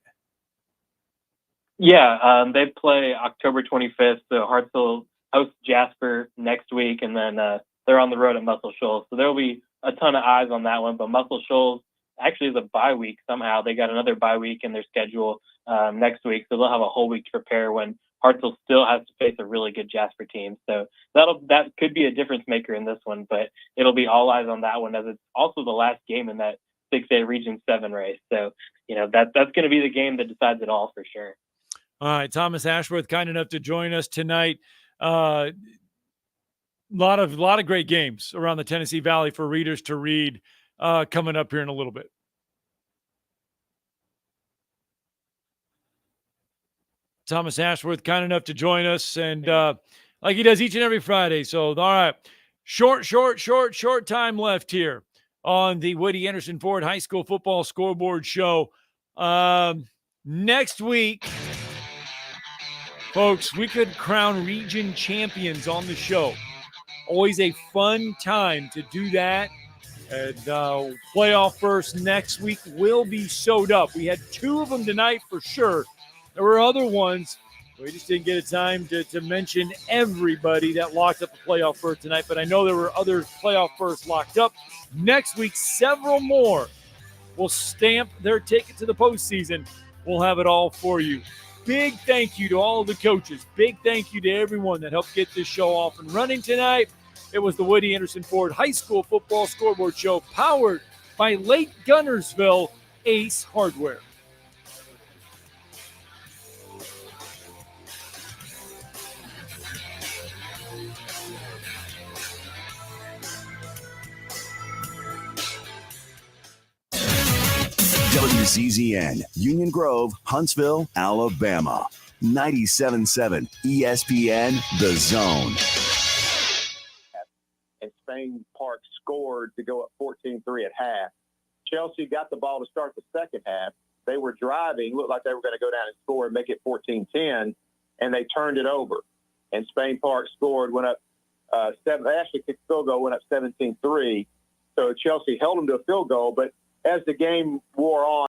Yeah, they play October 25th. So Hartselle hosts Jasper next week, and then they're on the road at Muscle Shoals. So there will be a ton of eyes on that one. But Muscle Shoals actually is a bye week somehow. They got another bye week in their schedule next week, so they'll have a whole week to prepare when Hartselle still has to face a really good Jasper team. So that could be a difference maker in this one, but it'll be all eyes on that one, as it's also the last game in that 6A Region 7 race. So, that's going to be the game that decides it all for sure. All right, Thomas Ashworth, kind enough to join us tonight. Lot of great games around the Tennessee Valley for readers to read coming up here in a little bit. Thomas Ashworth, kind enough to join us, and like he does each and every Friday. So, all right, short time left here on the Woody Anderson Ford High School Football Scoreboard Show. Next week, folks, we could crown region champions on the show. Always a fun time to do that. And playoff first next week will be sewed up. We had 2 of them tonight for sure. There were other ones. We just didn't get a time to mention everybody that locked up a playoff berth tonight, but I know there were other playoff berths locked up. Next week, several more will stamp their ticket to the postseason. We'll have it all for you. Big thank you to all of the coaches. Big thank you to everyone that helped get this show off and running tonight. It was the Woody Anderson Ford High School Football Scoreboard Show, powered by Lake Guntersville Ace Hardware. WCZN, Union Grove, Huntsville, Alabama. 97.7 ESPN, The Zone. scored to go up 14-3 at half. Chelsea got the ball to start the second half. They were driving, looked like they were going to go down and score and make it 14-10, and they turned it over. And Spain Park scored, went up they actually kicked a field goal, went up 17-3. So Chelsea held them to a field goal, but as the game wore on,